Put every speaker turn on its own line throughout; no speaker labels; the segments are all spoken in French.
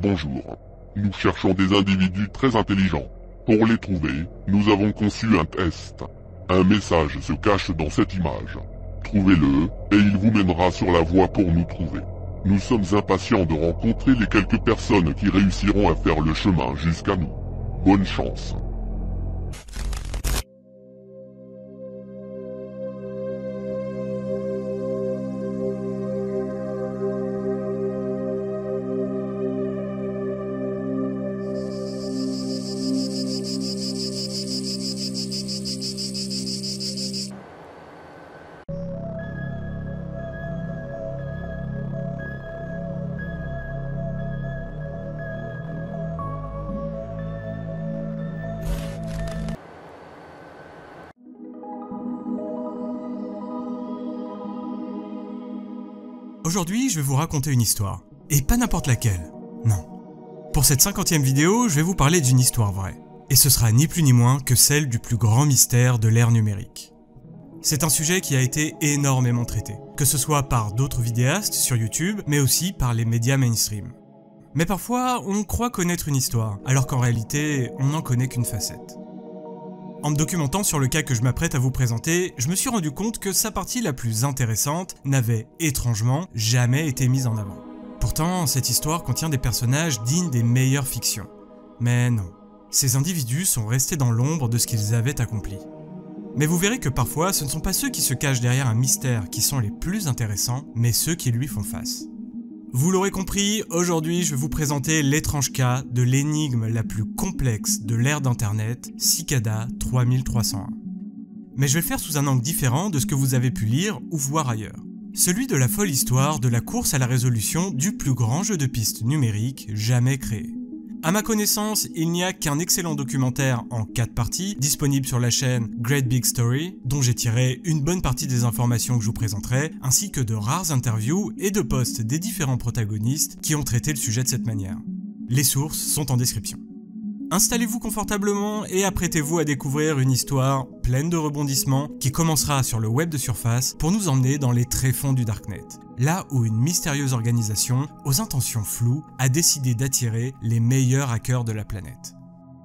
bonjour. Nous cherchons des individus très intelligents. Pour les trouver, nous avons conçu un test. Un message se cache dans cette image. Trouvez-le, et il vous mènera sur la voie pour nous trouver. Nous sommes impatients de rencontrer les quelques personnes qui réussiront à faire le chemin jusqu'à nous. Bonne chance.
Aujourd'hui, je vais vous raconter une histoire. Et pas n'importe laquelle. Non. Pour cette 50e vidéo, je vais vous parler d'une histoire vraie. Et ce sera ni plus ni moins que celle du plus grand mystère de l'ère numérique. C'est un sujet qui a été énormément traité, que ce soit par d'autres vidéastes sur YouTube, mais aussi par les médias mainstream. Mais parfois, on croit connaître une histoire, alors qu'en réalité, on n'en connaît qu'une facette. En me documentant sur le cas que je m'apprête à vous présenter, je me suis rendu compte que sa partie la plus intéressante n'avait, étrangement, jamais été mise en avant. Pourtant, cette histoire contient des personnages dignes des meilleures fictions. Mais non, ces individus sont restés dans l'ombre de ce qu'ils avaient accompli. Mais vous verrez que parfois, ce ne sont pas ceux qui se cachent derrière un mystère qui sont les plus intéressants, mais ceux qui lui font face. Vous l'aurez compris, aujourd'hui je vais vous présenter l'étrange cas de l'énigme la plus complexe de l'ère d'internet, Cicada 3301. Mais je vais le faire sous un angle différent de ce que vous avez pu lire ou voir ailleurs. Celui de la folle histoire de la course à la résolution du plus grand jeu de pistes numérique jamais créé. À ma connaissance, il n'y a qu'un excellent documentaire en 4 parties, disponible sur la chaîne Great Big Story, dont j'ai tiré une bonne partie des informations que je vous présenterai, ainsi que de rares interviews et de posts des différents protagonistes qui ont traité le sujet de cette manière. Les sources sont en description. Installez-vous confortablement et apprêtez-vous à découvrir une histoire pleine de rebondissements qui commencera sur le web de surface pour nous emmener dans les tréfonds du Darknet, là où une mystérieuse organisation aux intentions floues a décidé d'attirer les meilleurs hackers de la planète.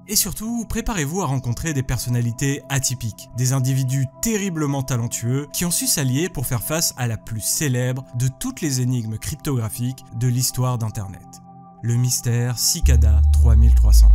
Et surtout, préparez-vous à rencontrer des personnalités atypiques, des individus terriblement talentueux qui ont su s'allier pour faire face à la plus célèbre de toutes les énigmes cryptographiques de l'histoire d'Internet. Le mystère Cicada 3301.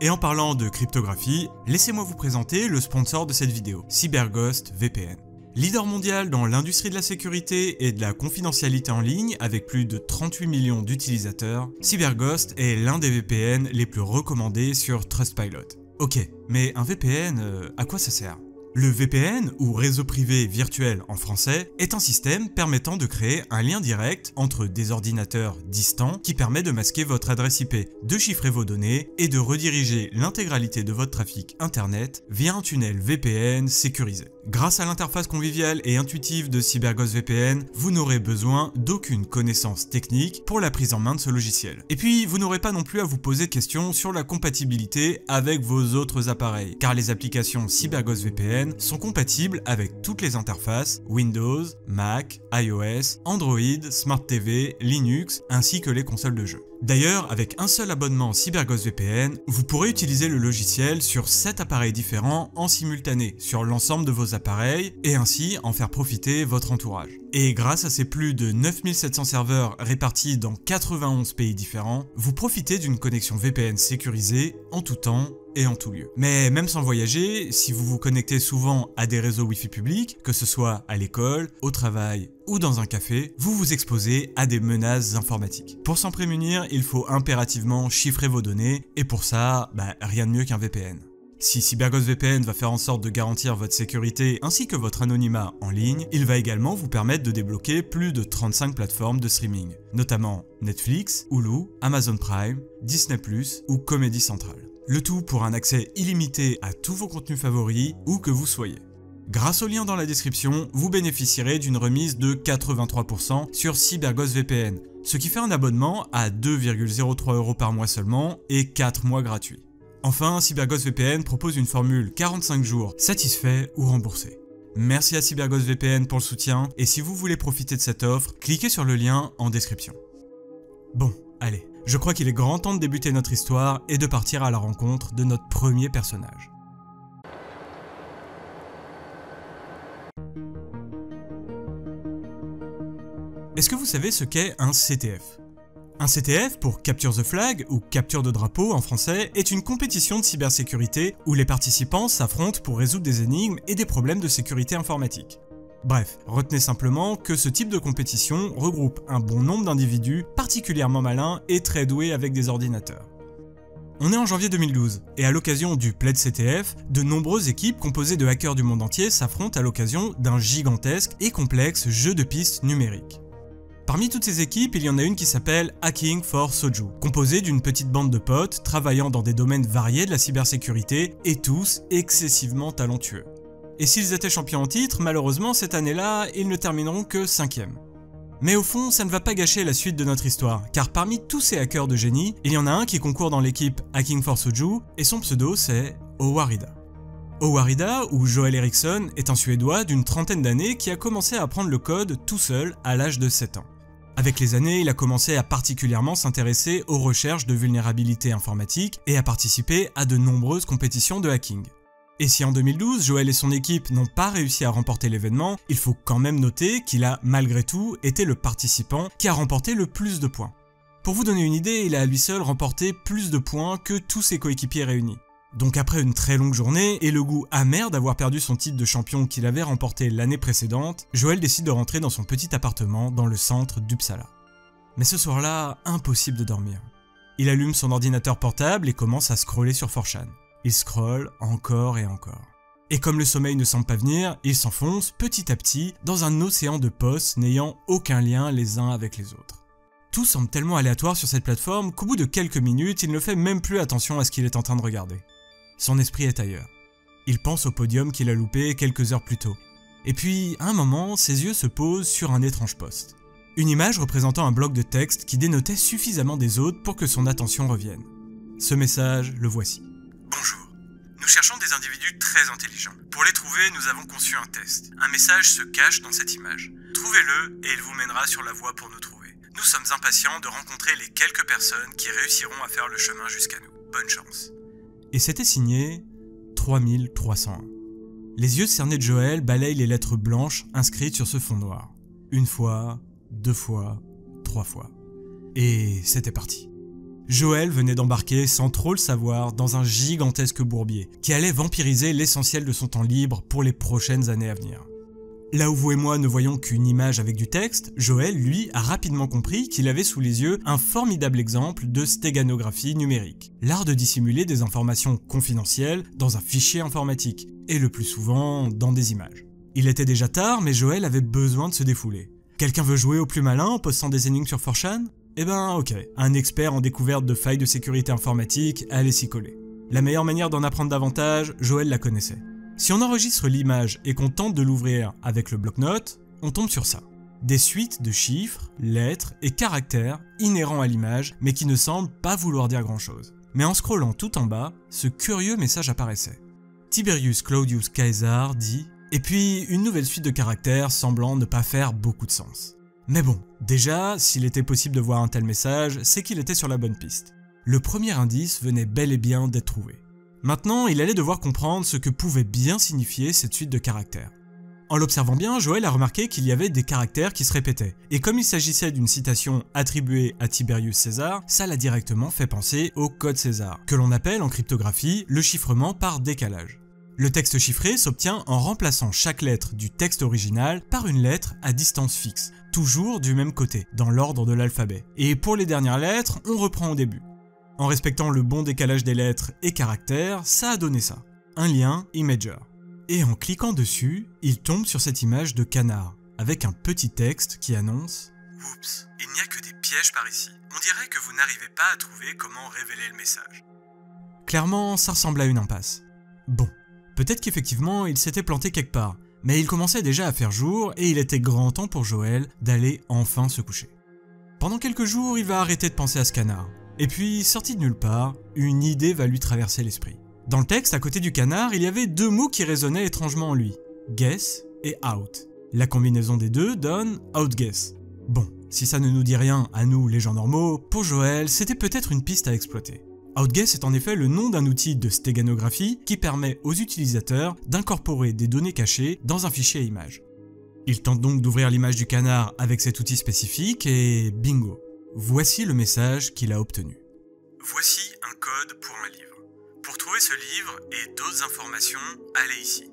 Et en parlant de cryptographie, laissez-moi vous présenter le sponsor de cette vidéo, CyberGhost VPN. Leader mondial dans l'industrie de la sécurité et de la confidentialité en ligne avec plus de 38 millions d'utilisateurs, CyberGhost est l'un des VPN les plus recommandés sur Trustpilot. Ok, mais un VPN, à quoi ça sert ? Le VPN, ou réseau privé virtuel en français, est un système permettant de créer un lien direct entre des ordinateurs distants qui permet de masquer votre adresse IP, de chiffrer vos données et de rediriger l'intégralité de votre trafic internet via un tunnel VPN sécurisé. Grâce à l'interface conviviale et intuitive de CyberGhost VPN, vous n'aurez besoin d'aucune connaissance technique pour la prise en main de ce logiciel. Et puis, vous n'aurez pas non plus à vous poser de questions sur la compatibilité avec vos autres appareils, car les applications CyberGhost VPN sont compatibles avec toutes les interfaces Windows, Mac, iOS, Android, Smart TV, Linux, ainsi que les consoles de jeux. D'ailleurs, avec un seul abonnement CyberGhost VPN, vous pourrez utiliser le logiciel sur 7 appareils différents en simultané sur l'ensemble de vos appareils et ainsi en faire profiter votre entourage. Et grâce à ces plus de 9700 serveurs répartis dans 91 pays différents, vous profitez d'une connexion VPN sécurisée en tout temps et en tout lieu. Mais même sans voyager, si vous vous connectez souvent à des réseaux Wi-Fi publics, que ce soit à l'école, au travail ou dans un café, vous vous exposez à des menaces informatiques. Pour s'en prémunir, il faut impérativement chiffrer vos données et pour ça, rien de mieux qu'un VPN. Si CyberGhost VPN va faire en sorte de garantir votre sécurité ainsi que votre anonymat en ligne, il va également vous permettre de débloquer plus de 35 plateformes de streaming, notamment Netflix, Hulu, Amazon Prime, Disney+, ou Comedy Central. Le tout pour un accès illimité à tous vos contenus favoris, où que vous soyez. Grâce au lien dans la description, vous bénéficierez d'une remise de 83% sur CyberGhost VPN, ce qui fait un abonnement à 2,03 € par mois seulement et 4 mois gratuits. Enfin, CyberGhost VPN propose une formule 45 jours satisfait ou remboursé. Merci à CyberGhost VPN pour le soutien, et si vous voulez profiter de cette offre, cliquez sur le lien en description. Bon, allez, je crois qu'il est grand temps de débuter notre histoire et de partir à la rencontre de notre premier personnage. Est-ce que vous savez ce qu'est un CTF ? Un CTF, pour Capture the Flag, ou Capture de drapeau en français, est une compétition de cybersécurité où les participants s'affrontent pour résoudre des énigmes et des problèmes de sécurité informatique. Bref, retenez simplement que ce type de compétition regroupe un bon nombre d'individus particulièrement malins et très doués avec des ordinateurs. On est en janvier 2012, et à l'occasion du Pledge CTF, de nombreuses équipes composées de hackers du monde entier s'affrontent à l'occasion d'un gigantesque et complexe jeu de pistes numérique. Parmi toutes ces équipes, il y en a une qui s'appelle Hacking for Soju, composée d'une petite bande de potes travaillant dans des domaines variés de la cybersécurité et tous excessivement talentueux. Et s'ils étaient champions en titre, malheureusement cette année-là, ils ne termineront que 5e. Mais au fond, ça ne va pas gâcher la suite de notre histoire, car parmi tous ces hackers de génie, il y en a un qui concourt dans l'équipe Hacking for Soju, et son pseudo c'est Owarida. Owarida, ou Joel Eriksson, est un Suédois d'une trentaine d'années qui a commencé à apprendre le code tout seul à l'âge de 7 ans. Avec les années, il a commencé à particulièrement s'intéresser aux recherches de vulnérabilités informatiques et à participer à de nombreuses compétitions de hacking. Et si en 2012, Joel et son équipe n'ont pas réussi à remporter l'événement, il faut quand même noter qu'il a malgré tout été le participant qui a remporté le plus de points. Pour vous donner une idée, il a à lui seul remporté plus de points que tous ses coéquipiers réunis. Donc après une très longue journée et le goût amer d'avoir perdu son titre de champion qu'il avait remporté l'année précédente, Joel décide de rentrer dans son petit appartement dans le centre d'Uppsala. Mais ce soir-là, impossible de dormir. Il allume son ordinateur portable et commence à scroller sur 4chan. Il scrolle encore et encore. Et comme le sommeil ne semble pas venir, il s'enfonce petit à petit dans un océan de posts n'ayant aucun lien les uns avec les autres. Tout semble tellement aléatoire sur cette plateforme qu'au bout de quelques minutes, il ne fait même plus attention à ce qu'il est en train de regarder. Son esprit est ailleurs. Il pense au podium qu'il a loupé quelques heures plus tôt. Et puis, à un moment, ses yeux se posent sur un étrange post. Une image représentant un bloc de texte qui dénotait suffisamment des autres pour que son attention revienne. Ce message, le voici. Bonjour. Nous cherchons des individus très intelligents. Pour les trouver, nous avons conçu un test. Un message se cache dans cette image. Trouvez-le et il vous mènera sur la voie pour nous trouver. Nous sommes impatients de rencontrer les quelques personnes qui réussiront à faire le chemin jusqu'à nous. Bonne chance. Et c'était signé 3301. Les yeux cernés de Joel balayent les lettres blanches inscrites sur ce fond noir. Une fois, 2 fois, 3 fois. Et c'était parti. Joel venait d'embarquer, sans trop le savoir, dans un gigantesque bourbier qui allait vampiriser l'essentiel de son temps libre pour les prochaines années à venir. Là où vous et moi ne voyons qu'une image avec du texte, Joel, lui, a rapidement compris qu'il avait sous les yeux un formidable exemple de stéganographie numérique, l'art de dissimuler des informations confidentielles dans un fichier informatique, et le plus souvent dans des images. Il était déjà tard, mais Joel avait besoin de se défouler. Quelqu'un veut jouer au plus malin en postant des énigmes sur 4chan ? Eh ben ok, un expert en découverte de failles de sécurité informatique allait s'y coller. La meilleure manière d'en apprendre davantage, Joel la connaissait. Si on enregistre l'image et qu'on tente de l'ouvrir avec le bloc-notes, on tombe sur ça. Des suites de chiffres, lettres et caractères inhérents à l'image, mais qui ne semblent pas vouloir dire grand-chose. Mais en scrollant tout en bas, ce curieux message apparaissait. Tiberius Claudius Caesar dit, et puis une nouvelle suite de caractères semblant ne pas faire beaucoup de sens. Mais bon, déjà, s'il était possible de voir un tel message, c'est qu'il était sur la bonne piste. Le premier indice venait bel et bien d'être trouvé. Maintenant, il allait devoir comprendre ce que pouvait bien signifier cette suite de caractères. En l'observant bien, Joel a remarqué qu'il y avait des caractères qui se répétaient, et comme il s'agissait d'une citation attribuée à Tiberius César, ça l'a directement fait penser au code César, que l'on appelle en cryptographie le chiffrement par décalage. Le texte chiffré s'obtient en remplaçant chaque lettre du texte original par une lettre à distance fixe, toujours du même côté, dans l'ordre de l'alphabet. Et pour les dernières lettres, on reprend au début. En respectant le bon décalage des lettres et caractères, ça a donné ça, un lien imager. Et en cliquant dessus, il tombe sur cette image de canard, avec un petit texte qui annonce « Oups, il n'y a que des pièges par ici. On dirait que vous n'arrivez pas à trouver comment révéler le message. » Clairement, ça ressemble à une impasse. Bon, peut-être qu'effectivement, il s'était planté quelque part, mais il commençait déjà à faire jour et il était grand temps pour Joel d'aller enfin se coucher. Pendant quelques jours, il va arrêter de penser à ce canard. Et puis, sorti de nulle part, une idée va lui traverser l'esprit. Dans le texte, à côté du canard, il y avait 2 mots qui résonnaient étrangement en lui. guess et out. La combinaison des deux donne outguess. Bon, si ça ne nous dit rien à nous les gens normaux, pour Joel, c'était peut-être une piste à exploiter. Outguess est en effet le nom d'un outil de stéganographie qui permet aux utilisateurs d'incorporer des données cachées dans un fichier à images. Il tente donc d'ouvrir l'image du canard avec cet outil spécifique et bingo, voici le message qu'il a obtenu. Voici un code pour un livre. Pour trouver ce livre et d'autres informations, allez ici.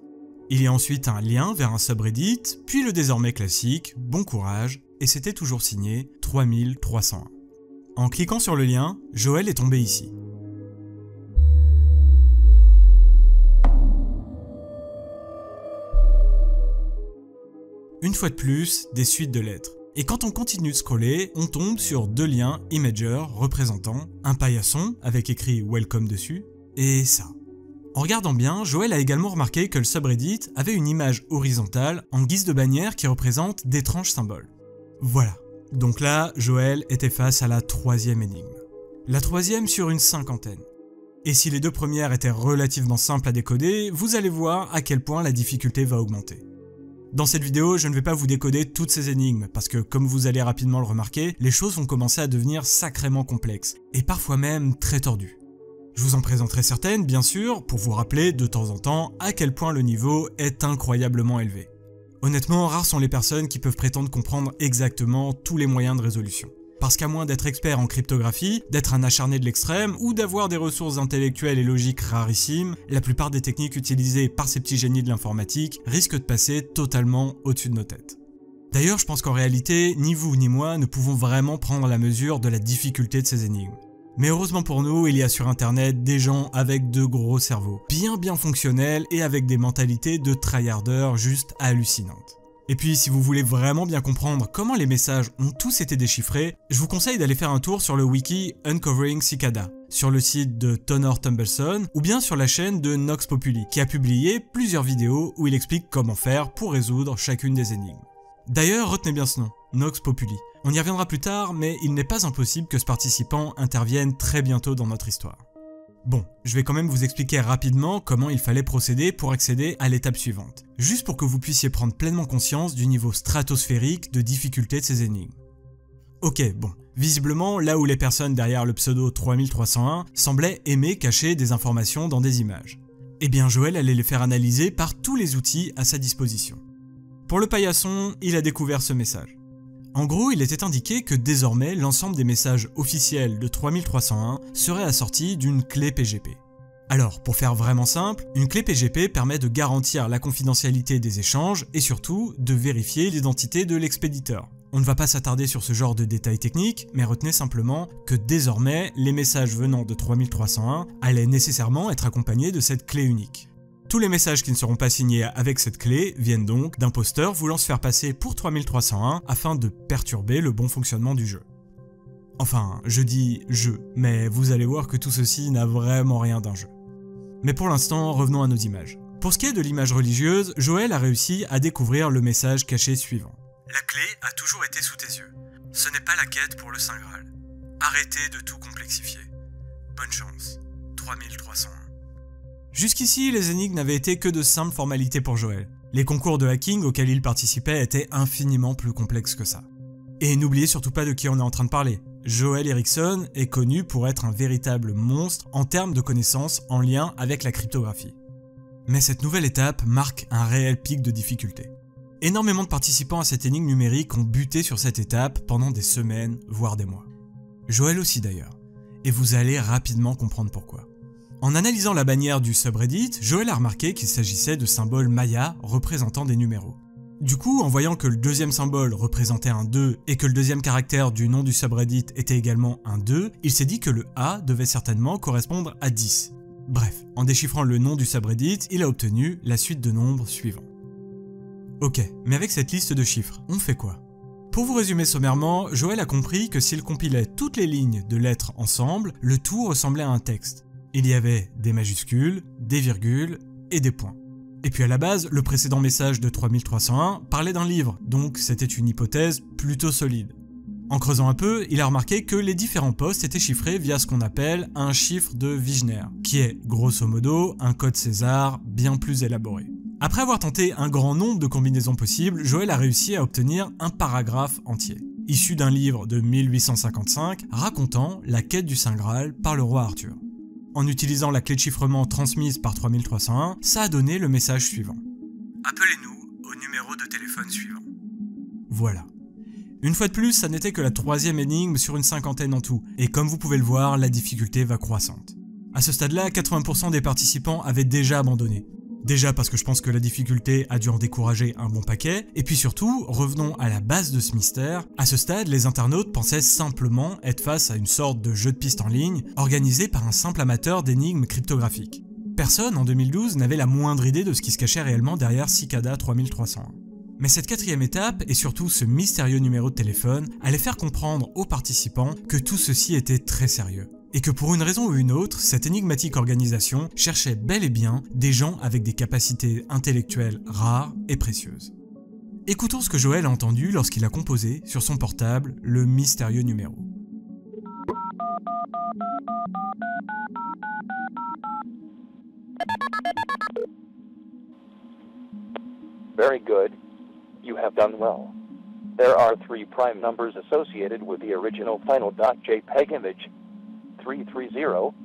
Il y a ensuite un lien vers un subreddit, puis le désormais classique « Bon courage » et c'était toujours signé 3301. En cliquant sur le lien, Joel est tombé ici. Une fois de plus, des suites de lettres. Et quand on continue de scroller, on tombe sur deux liens Imager représentant un paillasson avec écrit « Welcome » dessus, et ça. En regardant bien, Joel a également remarqué que le subreddit avait une image horizontale en guise de bannière qui représente d'étranges symboles. Voilà. Donc là, Joel était face à la troisième énigme. La troisième sur une cinquantaine. Et si les deux premières étaient relativement simples à décoder, vous allez voir à quel point la difficulté va augmenter. Dans cette vidéo, je ne vais pas vous décoder toutes ces énigmes, parce que comme vous allez rapidement le remarquer, les choses vont commencer à devenir sacrément complexes, et parfois même très tordues. Je vous en présenterai certaines, bien sûr, pour vous rappeler de temps en temps à quel point le niveau est incroyablement élevé. Honnêtement, rares sont les personnes qui peuvent prétendre comprendre exactement tous les moyens de résolution. Parce qu'à moins d'être expert en cryptographie, d'être un acharné de l'extrême ou d'avoir des ressources intellectuelles et logiques rarissimes, la plupart des techniques utilisées par ces petits génies de l'informatique risquent de passer totalement au-dessus de nos têtes. D'ailleurs, je pense qu'en réalité, ni vous ni moi ne pouvons vraiment prendre la mesure de la difficulté de ces énigmes. Mais heureusement pour nous, il y a sur internet des gens avec de gros cerveaux, bien fonctionnels et avec des mentalités de tryharders juste hallucinantes. Et puis si vous voulez vraiment bien comprendre comment les messages ont tous été déchiffrés, je vous conseille d'aller faire un tour sur le wiki Uncovering Cicada, sur le site de Tonor Tumbleson ou bien sur la chaîne de Nox Populi, qui a publié plusieurs vidéos où il explique comment faire pour résoudre chacune des énigmes. D'ailleurs, retenez bien ce nom, Nox Populi. On y reviendra plus tard, mais il n'est pas impossible que ce participant intervienne très bientôt dans notre histoire. Bon, je vais quand même vous expliquer rapidement comment il fallait procéder pour accéder à l'étape suivante, juste pour que vous puissiez prendre pleinement conscience du niveau stratosphérique de difficulté de ces énigmes. Ok, bon, visiblement, là où les personnes derrière le pseudo 3301 semblaient aimer cacher des informations dans des images, eh bien Joel allait les faire analyser par tous les outils à sa disposition. Pour le paillasson, il a découvert ce message. En gros, il était indiqué que désormais, l'ensemble des messages officiels de 3301 serait assorti d'une clé PGP. Alors, pour faire vraiment simple, une clé PGP permet de garantir la confidentialité des échanges et surtout de vérifier l'identité de l'expéditeur. On ne va pas s'attarder sur ce genre de détails techniques, mais retenez simplement que désormais, les messages venant de 3301 allaient nécessairement être accompagnés de cette clé unique. Tous les messages qui ne seront pas signés avec cette clé viennent donc d'imposteurs voulant se faire passer pour 3301 afin de perturber le bon fonctionnement du jeu. Enfin, je dis jeu, mais vous allez voir que tout ceci n'a vraiment rien d'un jeu. Mais pour l'instant, revenons à nos images. Pour ce qui est de l'image religieuse, Joel a réussi à découvrir le message caché suivant. La clé a toujours été sous tes yeux. Ce n'est pas la quête pour le Saint Graal. Arrêtez de tout complexifier. Bonne chance. 3301. Jusqu'ici, les énigmes n'avaient été que de simples formalités pour Joel. Les concours de hacking auxquels il participait étaient infiniment plus complexes que ça. Et n'oubliez surtout pas de qui on est en train de parler. Joel Eriksson est connu pour être un véritable monstre en termes de connaissances en lien avec la cryptographie. Mais cette nouvelle étape marque un réel pic de difficulté. Énormément de participants à cette énigme numérique ont buté sur cette étape pendant des semaines, voire des mois. Joel aussi d'ailleurs. Et vous allez rapidement comprendre pourquoi. En analysant la bannière du subreddit, Joel a remarqué qu'il s'agissait de symboles Maya représentant des numéros. Du coup, en voyant que le deuxième symbole représentait un 2 et que le deuxième caractère du nom du subreddit était également un 2, il s'est dit que le A devait certainement correspondre à 10. Bref, en déchiffrant le nom du subreddit, il a obtenu la suite de nombres suivants. Ok, mais avec cette liste de chiffres, on fait quoi? Pour vous résumer sommairement, Joel a compris que s'il compilait toutes les lignes de lettres ensemble, le tout ressemblait à un texte. Il y avait des majuscules, des virgules et des points. Et puis à la base, le précédent message de 3301 parlait d'un livre, donc c'était une hypothèse plutôt solide. En creusant un peu, il a remarqué que les différents postes étaient chiffrés via ce qu'on appelle un chiffre de Wigner, qui est grosso modo un code César bien plus élaboré. Après avoir tenté un grand nombre de combinaisons possibles, Joël a réussi à obtenir un paragraphe entier, issu d'un livre de 1855 racontant la quête du Saint Graal par le roi Arthur. En utilisant la clé de chiffrement transmise par 3301, ça a donné le message suivant. Appelez-nous au numéro de téléphone suivant. Voilà. Une fois de plus, ça n'était que la 3e énigme sur une 50aine en tout, et comme vous pouvez le voir, la difficulté va croissante. À ce stade-là, 80% des participants avaient déjà abandonné. Déjà parce que je pense que la difficulté a dû en décourager un bon paquet, et puis surtout, revenons à la base de ce mystère, à ce stade, les internautes pensaient simplement être face à une sorte de jeu de piste en ligne, organisé par un simple amateur d'énigmes cryptographiques. Personne, en 2012, n'avait la moindre idée de ce qui se cachait réellement derrière Cicada 3301. Mais cette 4e étape, et surtout ce mystérieux numéro de téléphone, allait faire comprendre aux participants que tout ceci était très sérieux. Et que pour une raison ou une autre, cette énigmatique organisation cherchait bel et bien des gens avec des capacités intellectuelles rares et précieuses. Écoutons ce que Joël a entendu lorsqu'il a composé, sur son portable, le mystérieux numéro.
Very good. You have done well. There are 3 prime numbers associated with the original final .jpeg image. 3301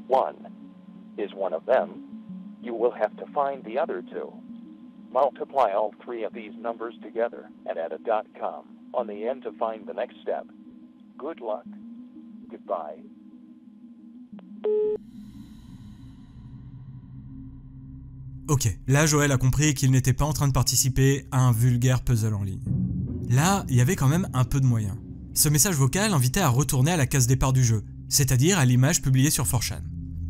is one of them. You will have to find the other 2. Multiply all 3 of these numbers together and add a .com on the end to find the next step. Good luck. Goodbye.
Ok, là Joël a compris qu'il n'était pas en train de participer à un vulgaire puzzle en ligne. Là, il y avait quand même un peu de moyens. Ce message vocal invitait à retourner à la case départ du jeu, c'est-à-dire à l'image publiée sur 4chan.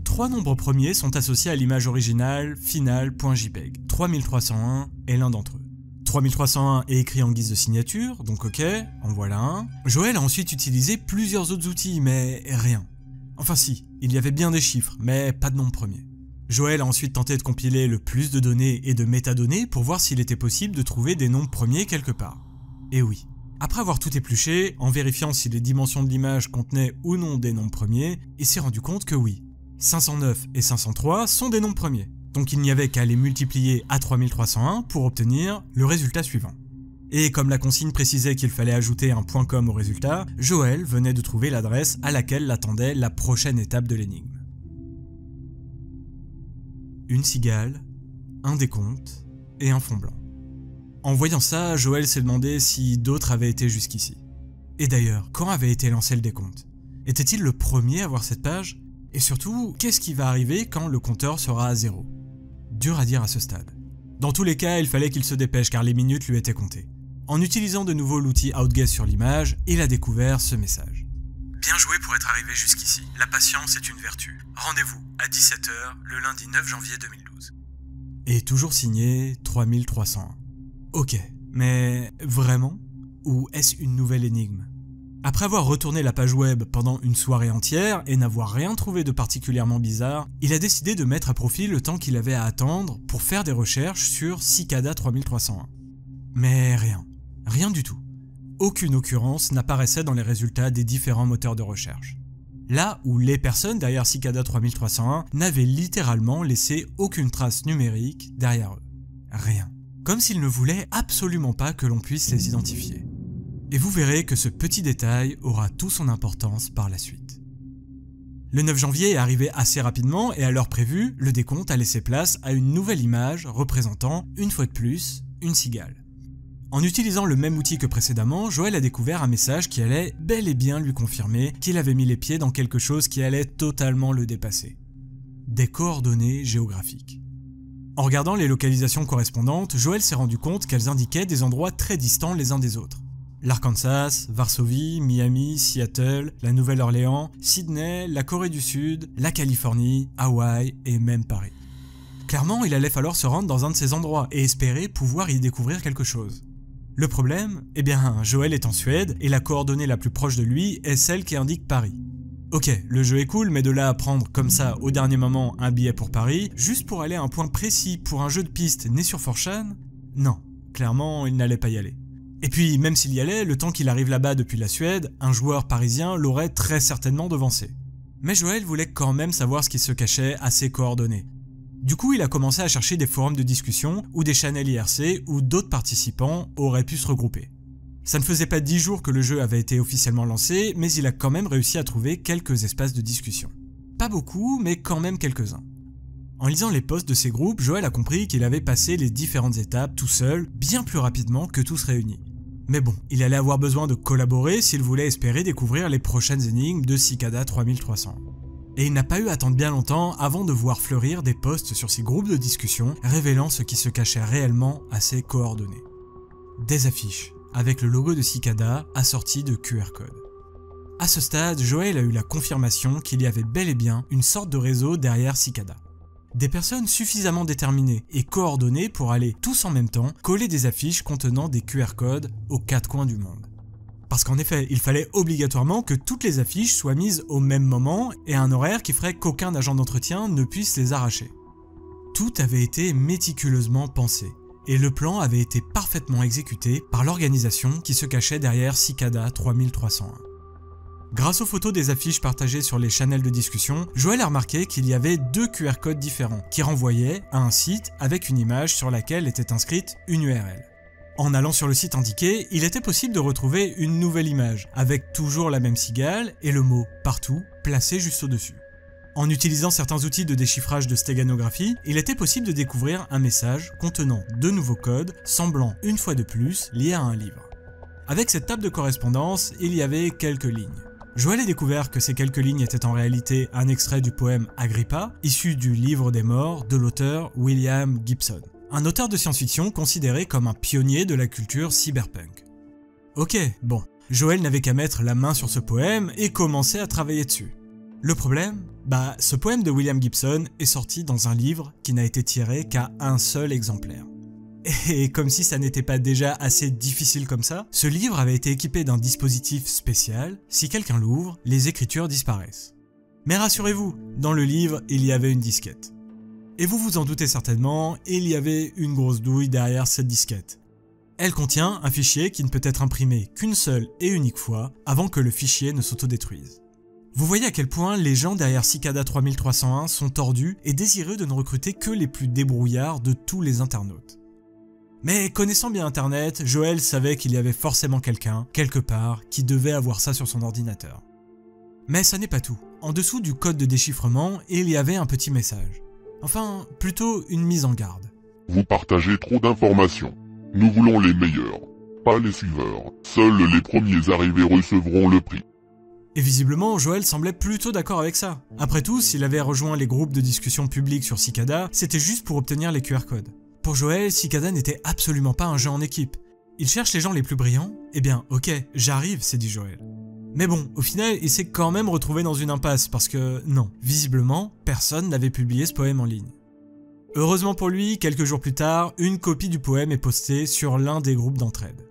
3 nombres premiers sont associés à l'image originale final.jpg. 3301 est l'un d'entre eux. 3301 est écrit en guise de signature, donc ok, en voilà un. Joël a ensuite utilisé plusieurs autres outils, mais rien. Enfin si, il y avait bien des chiffres, mais pas de nombre premier. Joël a ensuite tenté de compiler le plus de données et de métadonnées pour voir s'il était possible de trouver des nombres premiers quelque part. Et oui. Après avoir tout épluché, en vérifiant si les dimensions de l'image contenaient ou non des nombres premiers, il s'est rendu compte que oui. 509 et 503 sont des nombres premiers, donc il n'y avait qu'à les multiplier à 3301 pour obtenir le résultat suivant. Et comme la consigne précisait qu'il fallait ajouter un .com au résultat, Joël venait de trouver l'adresse à laquelle l'attendait la prochaine étape de l'énigme. Une cigale, un décompte et un fond blanc. En voyant ça, Joël s'est demandé si d'autres avaient été jusqu'ici. Et d'ailleurs, quand avait été lancé le décompte? Était-il le premier à voir cette page? Et surtout, qu'est-ce qui va arriver quand le compteur sera à 0? Dur à dire à ce stade. Dans tous les cas, il fallait qu'il se dépêche car les minutes lui étaient comptées. En utilisant de nouveau l'outil Outguess sur l'image, il a découvert ce message. Bien joué pour être arrivé jusqu'ici. La patience est une vertu. Rendez-vous à 17h le lundi 9 janvier 2012. Et toujours signé 3301. Ok, mais vraiment? Ou est-ce une nouvelle énigme? Après avoir retourné la page web pendant une soirée entière et n'avoir rien trouvé de particulièrement bizarre, il a décidé de mettre à profit le temps qu'il avait à attendre pour faire des recherches sur Cicada 3301. Mais rien du tout. Aucune occurrence n'apparaissait dans les résultats des différents moteurs de recherche. Là où les personnes derrière Cicada 3301 n'avaient littéralement laissé aucune trace numérique derrière eux. Rien. Comme s'ils ne voulaient absolument pas que l'on puisse les identifier. Et vous verrez que ce petit détail aura toute son importance par la suite. Le 9 janvier est arrivé assez rapidement et à l'heure prévue, le décompte a laissé place à une nouvelle image représentant, une fois de plus, une cigale. En utilisant le même outil que précédemment, Joël a découvert un message qui allait bel et bien lui confirmer qu'il avait mis les pieds dans quelque chose qui allait totalement le dépasser. Des coordonnées géographiques. En regardant les localisations correspondantes, Joël s'est rendu compte qu'elles indiquaient des endroits très distants les uns des autres. L'Arkansas, Varsovie, Miami, Seattle, la Nouvelle-Orléans, Sydney, la Corée du Sud, la Californie, Hawaï et même Paris. Clairement, il allait falloir se rendre dans un de ces endroits et espérer pouvoir y découvrir quelque chose. Le problème, eh bien, Joël est en Suède et la coordonnée la plus proche de lui est celle qui indique Paris. Ok, le jeu est cool, mais de là à prendre comme ça au dernier moment un billet pour Paris, juste pour aller à un point précis pour un jeu de piste né sur 4chan, non, clairement il n'allait pas y aller. Et puis même s'il y allait, le temps qu'il arrive là-bas depuis la Suède, un joueur parisien l'aurait très certainement devancé. Mais Joël voulait quand même savoir ce qui se cachait à ces coordonnées. Du coup, il a commencé à chercher des forums de discussion ou des channels IRC où d'autres participants auraient pu se regrouper. Ça ne faisait pas 10 jours que le jeu avait été officiellement lancé, mais il a quand même réussi à trouver quelques espaces de discussion. Pas beaucoup, mais quand même quelques-uns. En lisant les posts de ces groupes, Joël a compris qu'il avait passé les différentes étapes tout seul, bien plus rapidement que tous réunis. Mais bon, il allait avoir besoin de collaborer s'il voulait espérer découvrir les prochaines énigmes de Cicada 3300. Et il n'a pas eu à attendre bien longtemps avant de voir fleurir des posts sur ces groupes de discussion révélant ce qui se cachait réellement à ces coordonnées. Des affiches, avec le logo de Cicada assorti de QR code. À ce stade, Joël a eu la confirmation qu'il y avait bel et bien une sorte de réseau derrière Cicada. Des personnes suffisamment déterminées et coordonnées pour aller tous en même temps coller des affiches contenant des QR codes aux 4 coins du monde. Parce qu'en effet, il fallait obligatoirement que toutes les affiches soient mises au même moment et à un horaire qui ferait qu'aucun agent d'entretien ne puisse les arracher. Tout avait été méticuleusement pensé, et le plan avait été parfaitement exécuté par l'organisation qui se cachait derrière Cicada 3301. Grâce aux photos des affiches partagées sur les channels de discussion, Joël a remarqué qu'il y avait 2 QR codes différents qui renvoyaient à un site avec une image sur laquelle était inscrite une URL. En allant sur le site indiqué, il était possible de retrouver une nouvelle image, avec toujours la même cigale et le mot « partout » placé juste au-dessus. En utilisant certains outils de déchiffrage de stéganographie, il était possible de découvrir un message contenant 2 nouveaux codes, semblant une fois de plus liés à un livre. Avec cette table de correspondance, il y avait quelques lignes. Joël a découvert que ces quelques lignes étaient en réalité un extrait du poème Agrippa, issu du Livre des morts de l'auteur William Gibson. Un auteur de science-fiction considéré comme un pionnier de la culture cyberpunk. Ok, bon, Joël n'avait qu'à mettre la main sur ce poème et commencer à travailler dessus. Le problème, ce poème de William Gibson est sorti dans un livre qui n'a été tiré qu'à un seul exemplaire. Et comme si ça n'était pas déjà assez difficile comme ça, ce livre avait été équipé d'un dispositif spécial, si quelqu'un l'ouvre, les écritures disparaissent. Mais rassurez-vous, dans le livre, il y avait une disquette. Et vous vous en doutez certainement, il y avait une grosse douille derrière cette disquette. Elle contient un fichier qui ne peut être imprimé qu'une seule et unique fois avant que le fichier ne s'autodétruise. Vous voyez à quel point les gens derrière Cicada 3301 sont tordus et désireux de ne recruter que les plus débrouillards de tous les internautes. Mais connaissant bien Internet, Joël savait qu'il y avait forcément quelqu'un, quelque part, qui devait avoir ça sur son ordinateur. Mais ça n'est pas tout. En dessous du code de déchiffrement, il y avait un petit message. Enfin, plutôt une mise en garde.
Vous partagez trop d'informations. Nous voulons les meilleurs, pas les suiveurs. Seuls les premiers arrivés recevront le prix.
Et visiblement, Joël semblait plutôt d'accord avec ça. Après tout, s'il avait rejoint les groupes de discussion publics sur Cicada, c'était juste pour obtenir les QR codes. Pour Joël, Cicada n'était absolument pas un jeu en équipe. Il cherche les gens les plus brillants. Eh bien, ok, j'arrive, s'est dit Joël. Mais bon, au final, il s'est quand même retrouvé dans une impasse parce que, non, visiblement, personne n'avait publié ce poème en ligne. Heureusement pour lui, quelques jours plus tard, une copie du poème est postée sur l'un des groupes d'entraide.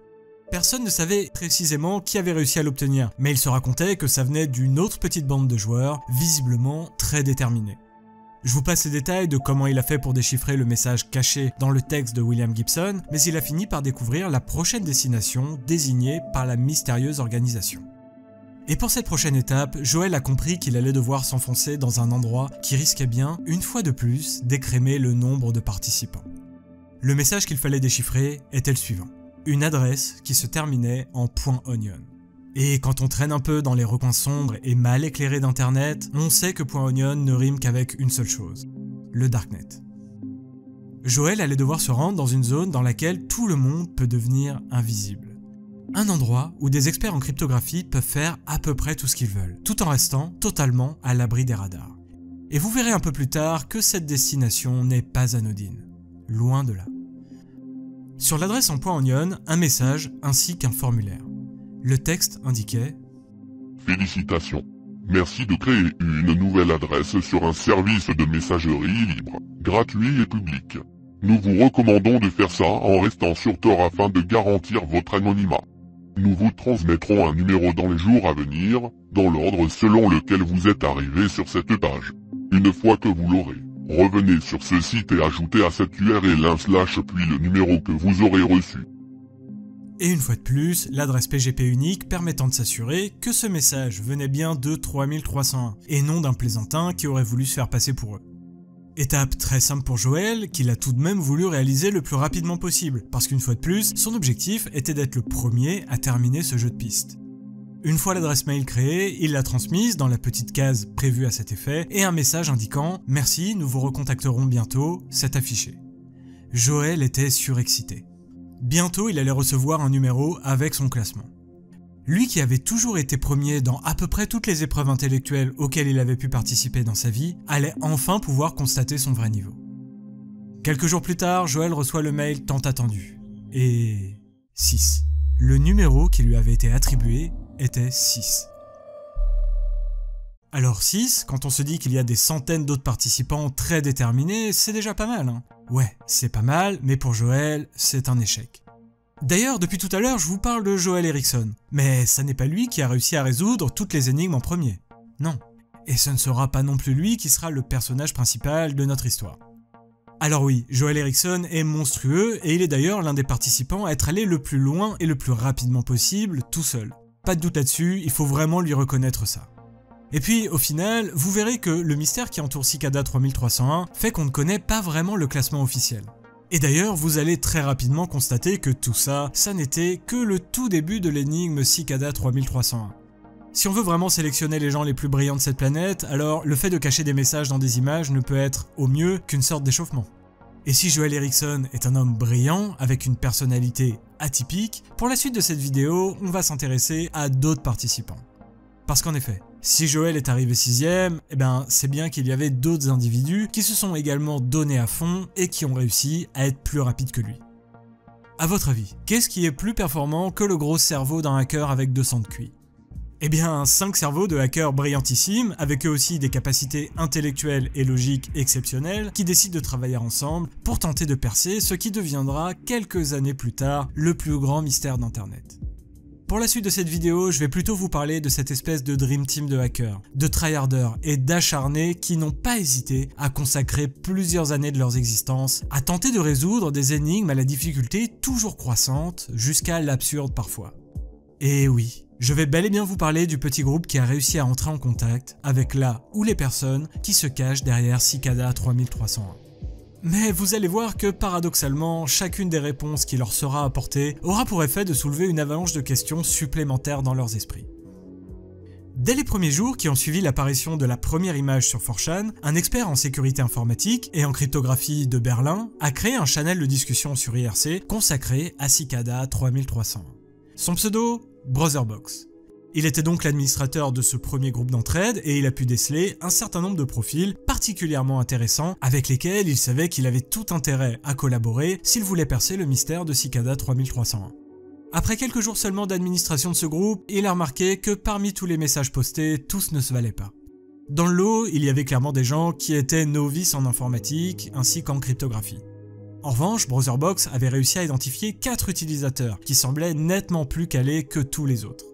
Personne ne savait précisément qui avait réussi à l'obtenir, mais il se racontait que ça venait d'une autre petite bande de joueurs, visiblement très déterminés. Je vous passe les détails de comment il a fait pour déchiffrer le message caché dans le texte de William Gibson, mais il a fini par découvrir la prochaine destination désignée par la mystérieuse organisation. Et pour cette prochaine étape, Joël a compris qu'il allait devoir s'enfoncer dans un endroit qui risquait bien, une fois de plus, d'écrémer le nombre de participants. Le message qu'il fallait déchiffrer était le suivant. Une adresse qui se terminait en .onion. Et quand on traîne un peu dans les recoins sombres et mal éclairés d'internet, on sait que .onion ne rime qu'avec une seule chose, le darknet. Joël allait devoir se rendre dans une zone dans laquelle tout le monde peut devenir invisible. Un endroit où des experts en cryptographie peuvent faire à peu près tout ce qu'ils veulent, tout en restant totalement à l'abri des radars. Et vous verrez un peu plus tard que cette destination n'est pas anodine. Loin de là. Sur l'adresse en .onion, un message ainsi qu'un formulaire. Le texte indiquait «
Félicitations. Merci de créer une nouvelle adresse sur un service de messagerie libre, gratuit et public. Nous vous recommandons de faire ça en restant sur Tor afin de garantir votre anonymat. Nous vous transmettrons un numéro dans les jours à venir, dans l'ordre selon lequel vous êtes arrivé sur cette page. Une fois que vous l'aurez, revenez sur ce site et ajoutez à cette URL un / puis le numéro que vous aurez reçu. »
Et une fois de plus, l'adresse PGP unique permettant de s'assurer que ce message venait bien de 3301 et non d'un plaisantin qui aurait voulu se faire passer pour eux. Étape très simple pour Joel, qu'il a tout de même voulu réaliser le plus rapidement possible, parce qu'une fois de plus, son objectif était d'être le premier à terminer ce jeu de piste. Une fois l'adresse mail créée, il l'a transmise dans la petite case prévue à cet effet, et un message indiquant « Merci, nous vous recontacterons bientôt » s'est affiché. Joel était surexcité. Bientôt, il allait recevoir un numéro avec son classement. Lui qui avait toujours été premier dans à peu près toutes les épreuves intellectuelles auxquelles il avait pu participer dans sa vie, allait enfin pouvoir constater son vrai niveau. Quelques jours plus tard, Joel reçoit le mail tant attendu. Et 6. Le numéro qui lui avait été attribué était 6. Alors 6, quand on se dit qu'il y a des centaines d'autres participants très déterminés, c'est déjà pas mal, hein. Ouais, c'est pas mal, mais pour Joel, c'est un échec. D'ailleurs, depuis tout à l'heure, je vous parle de Joel Eriksson, mais ça n'est pas lui qui a réussi à résoudre toutes les énigmes en premier. Non. Et ce ne sera pas non plus lui qui sera le personnage principal de notre histoire. Alors oui, Joel Eriksson est monstrueux et il est d'ailleurs l'un des participants à être allé le plus loin et le plus rapidement possible tout seul. Pas de doute là-dessus, il faut vraiment lui reconnaître ça. Et puis, au final, vous verrez que le mystère qui entoure Cicada 3301 fait qu'on ne connaît pas vraiment le classement officiel. Et d'ailleurs, vous allez très rapidement constater que tout ça, ça n'était que le tout début de l'énigme Cicada 3301. Si on veut vraiment sélectionner les gens les plus brillants de cette planète, alors le fait de cacher des messages dans des images ne peut être, au mieux, qu'une sorte d'échauffement. Et si Joel Eriksson est un homme brillant, avec une personnalité atypique, pour la suite de cette vidéo, on va s'intéresser à d'autres participants. Parce qu'en effet, si Joel est arrivé 6ème, c'est bien qu'il y avait d'autres individus qui se sont également donnés à fond et qui ont réussi à être plus rapides que lui. A votre avis, qu'est-ce qui est plus performant que le gros cerveau d'un hacker avec 200 de QI ? 5 cerveaux de hackers brillantissimes, avec eux aussi des capacités intellectuelles et logiques exceptionnelles, qui décident de travailler ensemble pour tenter de percer ce qui deviendra, quelques années plus tard, le plus grand mystère d'Internet. Pour la suite de cette vidéo, je vais plutôt vous parler de cette espèce de Dream Team de hackers, de tryharders et d'acharnés qui n'ont pas hésité à consacrer plusieurs années de leur existence à tenter de résoudre des énigmes à la difficulté toujours croissante, jusqu'à l'absurde parfois. Et oui, je vais bel et bien vous parler du petit groupe qui a réussi à entrer en contact avec la ou les personnes qui se cachent derrière Cicada 3301. Mais vous allez voir que paradoxalement, chacune des réponses qui leur sera apportée aura pour effet de soulever une avalanche de questions supplémentaires dans leurs esprits. Dès les premiers jours qui ont suivi l'apparition de la première image sur 4chan, un expert en sécurité informatique et en cryptographie de Berlin a créé un channel de discussion sur IRC consacré à Cicada 3301. Son pseudo, Brotherbox. Il était donc l'administrateur de ce premier groupe d'entraide et il a pu déceler un certain nombre de profils particulièrement intéressants avec lesquels il savait qu'il avait tout intérêt à collaborer s'il voulait percer le mystère de Cicada 3301. Après quelques jours seulement d'administration de ce groupe, il a remarqué que parmi tous les messages postés, tous ne se valaient pas. Dans le lot, il y avait clairement des gens qui étaient novices en informatique ainsi qu'en cryptographie. En revanche, Brotherbox avait réussi à identifier 4 utilisateurs qui semblaient nettement plus calés que tous les autres.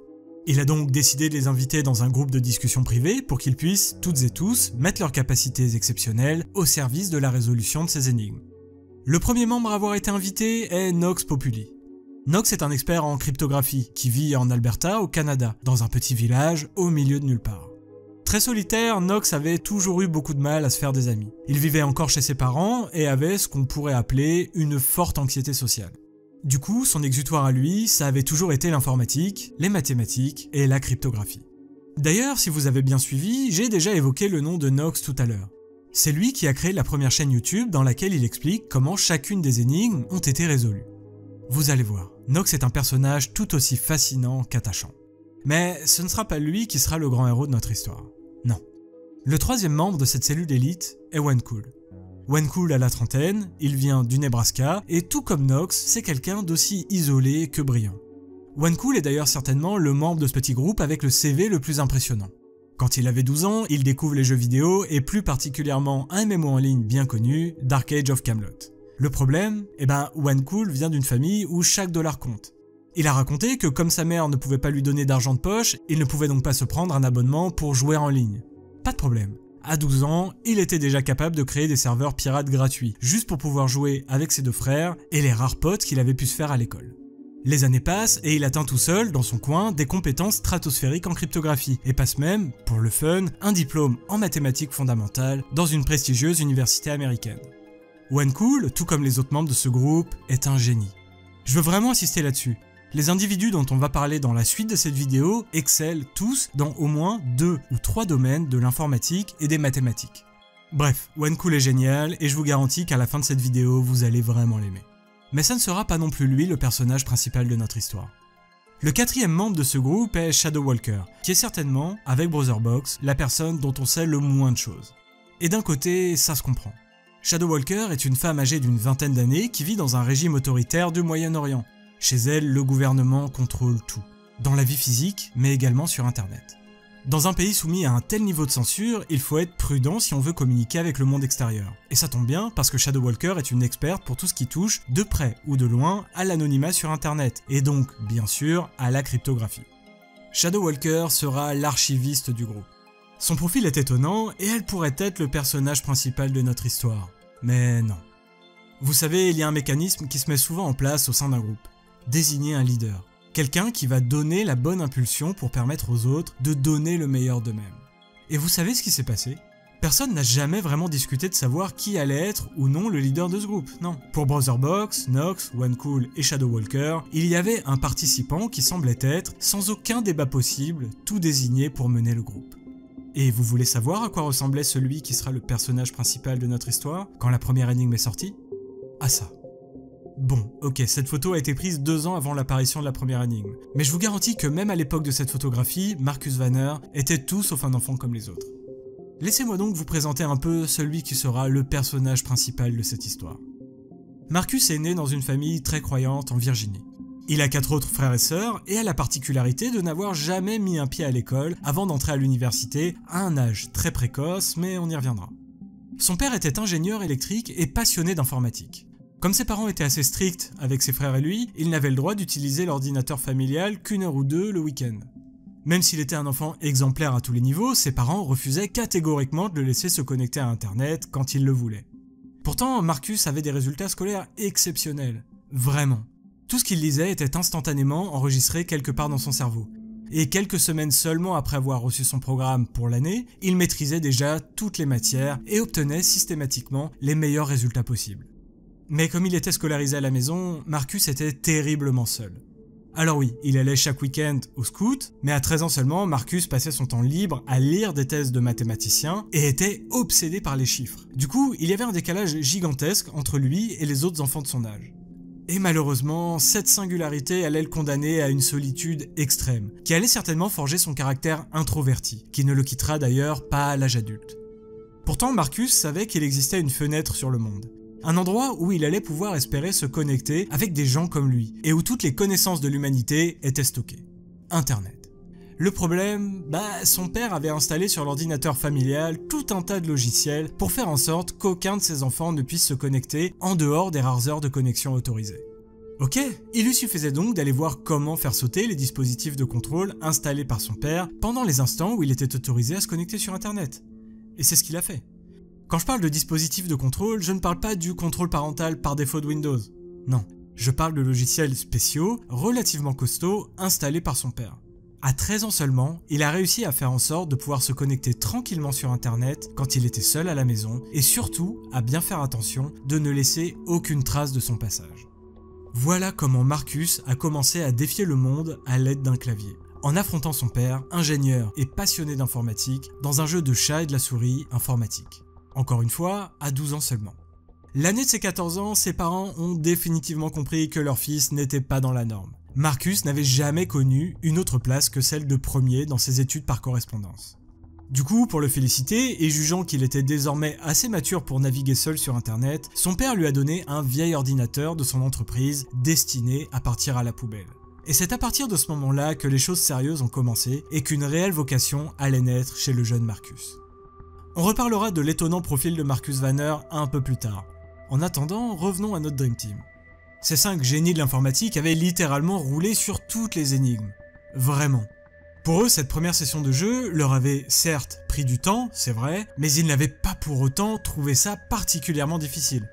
Il a donc décidé de les inviter dans un groupe de discussion privée pour qu'ils puissent, toutes et tous, mettre leurs capacités exceptionnelles au service de la résolution de ces énigmes. Le premier membre à avoir été invité est Nox Populi. Nox est un expert en cryptographie qui vit en Alberta, au Canada, dans un petit village au milieu de nulle part. Très solitaire, Nox avait toujours eu beaucoup de mal à se faire des amis. Il vivait encore chez ses parents et avait ce qu'on pourrait appeler une forte anxiété sociale. Du coup, son exutoire à lui, ça avait toujours été l'informatique, les mathématiques et la cryptographie. D'ailleurs, si vous avez bien suivi, j'ai déjà évoqué le nom de Nox tout à l'heure. C'est lui qui a créé la première chaîne YouTube dans laquelle il explique comment chacune des énigmes ont été résolues. Vous allez voir, Nox est un personnage tout aussi fascinant qu'attachant. Mais ce ne sera pas lui qui sera le grand héros de notre histoire. Non. Le troisième membre de cette cellule d'élite est Wancool. Wancool a la trentaine, il vient du Nebraska, et tout comme Nox, c'est quelqu'un d'aussi isolé que brillant. Wancool est d'ailleurs certainement le membre de ce petit groupe avec le CV le plus impressionnant. Quand il avait 12 ans, il découvre les jeux vidéo et plus particulièrement un MMO en ligne bien connu, Dark Age of Camelot. Le problème, Wancool vient d'une famille où chaque dollar compte. Il a raconté que comme sa mère ne pouvait pas lui donner d'argent de poche, il ne pouvait donc pas se prendre un abonnement pour jouer en ligne. Pas de problème. À 12 ans, il était déjà capable de créer des serveurs pirates gratuits, juste pour pouvoir jouer avec ses 2 frères et les rares potes qu'il avait pu se faire à l'école. Les années passent et il atteint tout seul, dans son coin, des compétences stratosphériques en cryptographie et passe même, pour le fun, un diplôme en mathématiques fondamentales dans une prestigieuse université américaine. OneCool, tout comme les autres membres de ce groupe, est un génie. Je veux vraiment insister là-dessus. Les individus dont on va parler dans la suite de cette vidéo excellent tous dans au moins 2 ou 3 domaines de l'informatique et des mathématiques. Bref, OneCool est génial et je vous garantis qu'à la fin de cette vidéo, vous allez vraiment l'aimer. Mais ça ne sera pas non plus lui le personnage principal de notre histoire. Le 4e membre de ce groupe est Shadow Walker, qui est certainement, avec Brotherbox, la personne dont on sait le moins de choses. Et d'un côté, ça se comprend. Shadow Walker est une femme âgée d'une vingtaine d'années qui vit dans un régime autoritaire du Moyen-Orient. Chez elle, le gouvernement contrôle tout, dans la vie physique, mais également sur Internet. Dans un pays soumis à un tel niveau de censure, il faut être prudent si on veut communiquer avec le monde extérieur. Et ça tombe bien parce que Shadow Walker est une experte pour tout ce qui touche, de près ou de loin, à l'anonymat sur Internet, et donc, bien sûr, à la cryptographie. Shadow Walker sera l'archiviste du groupe. Son profil est étonnant et elle pourrait être le personnage principal de notre histoire. Mais non. Vous savez, il y a un mécanisme qui se met souvent en place au sein d'un groupe. Désigner un leader. Quelqu'un qui va donner la bonne impulsion pour permettre aux autres de donner le meilleur d'eux-mêmes. Et vous savez ce qui s'est passé ? Personne n'a jamais vraiment discuté de savoir qui allait être ou non le leader de ce groupe, non. Pour Brotherbox, Nox, OneCool et Shadow Walker, il y avait un participant qui semblait être, sans aucun débat possible, tout désigné pour mener le groupe. Et vous voulez savoir à quoi ressemblait celui qui sera le personnage principal de notre histoire quand la première énigme est sortie ? À ça. Bon, ok, cette photo a été prise 2 ans avant l'apparition de la première énigme, mais je vous garantis que même à l'époque de cette photographie, Marcus Vanner était tout sauf un enfant comme les autres. Laissez-moi donc vous présenter un peu celui qui sera le personnage principal de cette histoire. Marcus est né dans une famille très croyante en Virginie. Il a 4 autres frères et sœurs et a la particularité de n'avoir jamais mis un pied à l'école avant d'entrer à l'université à un âge très précoce, mais on y reviendra. Son père était ingénieur électrique et passionné d'informatique. Comme ses parents étaient assez stricts avec ses frères et lui, il n'avait le droit d'utiliser l'ordinateur familial qu'1 heure ou 2 le week-end. Même s'il était un enfant exemplaire à tous les niveaux, ses parents refusaient catégoriquement de le laisser se connecter à Internet quand il le voulait. Pourtant, Marcus avait des résultats scolaires exceptionnels. Vraiment. Tout ce qu'il lisait était instantanément enregistré quelque part dans son cerveau. Et quelques semaines seulement après avoir reçu son programme pour l'année, il maîtrisait déjà toutes les matières et obtenait systématiquement les meilleurs résultats possibles. Mais comme il était scolarisé à la maison, Marcus était terriblement seul. Alors oui, il allait chaque week-end au scout, mais à 13 ans seulement, Marcus passait son temps libre à lire des thèses de mathématiciens et était obsédé par les chiffres. Du coup, il y avait un décalage gigantesque entre lui et les autres enfants de son âge. Et malheureusement, cette singularité allait le condamner à une solitude extrême, qui allait certainement forger son caractère introverti, qui ne le quittera d'ailleurs pas à l'âge adulte. Pourtant, Marcus savait qu'il existait une fenêtre sur le monde. Un endroit où il allait pouvoir espérer se connecter avec des gens comme lui, et où toutes les connaissances de l'humanité étaient stockées. Internet. Le problème, son père avait installé sur l'ordinateur familial tout un tas de logiciels pour faire en sorte qu'aucun de ses enfants ne puisse se connecter en dehors des rares heures de connexion autorisées. Ok, il lui suffisait donc d'aller voir comment faire sauter les dispositifs de contrôle installés par son père pendant les instants où il était autorisé à se connecter sur Internet. Et c'est ce qu'il a fait. Quand je parle de dispositifs de contrôle, je ne parle pas du contrôle parental par défaut de Windows. Non, je parle de logiciels spéciaux, relativement costauds, installés par son père. À 13 ans seulement, il a réussi à faire en sorte de pouvoir se connecter tranquillement sur Internet quand il était seul à la maison et surtout à bien faire attention de ne laisser aucune trace de son passage. Voilà comment Marcus a commencé à défier le monde à l'aide d'un clavier, en affrontant son père, ingénieur et passionné d'informatique, dans un jeu de chat et de la souris informatique. Encore une fois, à 12 ans seulement. L'année de ses 14 ans, ses parents ont définitivement compris que leur fils n'était pas dans la norme. Marcus n'avait jamais connu une autre place que celle de premier dans ses études par correspondance. Du coup, pour le féliciter, et jugeant qu'il était désormais assez mature pour naviguer seul sur Internet, son père lui a donné un vieil ordinateur de son entreprise destiné à partir à la poubelle. Et c'est à partir de ce moment-là que les choses sérieuses ont commencé et qu'une réelle vocation allait naître chez le jeune Marcus. On reparlera de l'étonnant profil de Marcus Vanner un peu plus tard. En attendant, revenons à notre Dream Team. Ces 5 génies de l'informatique avaient littéralement roulé sur toutes les énigmes. Vraiment. Pour eux, cette première session de jeu leur avait certes pris du temps, c'est vrai, mais ils n'avaient pas pour autant trouvé ça particulièrement difficile.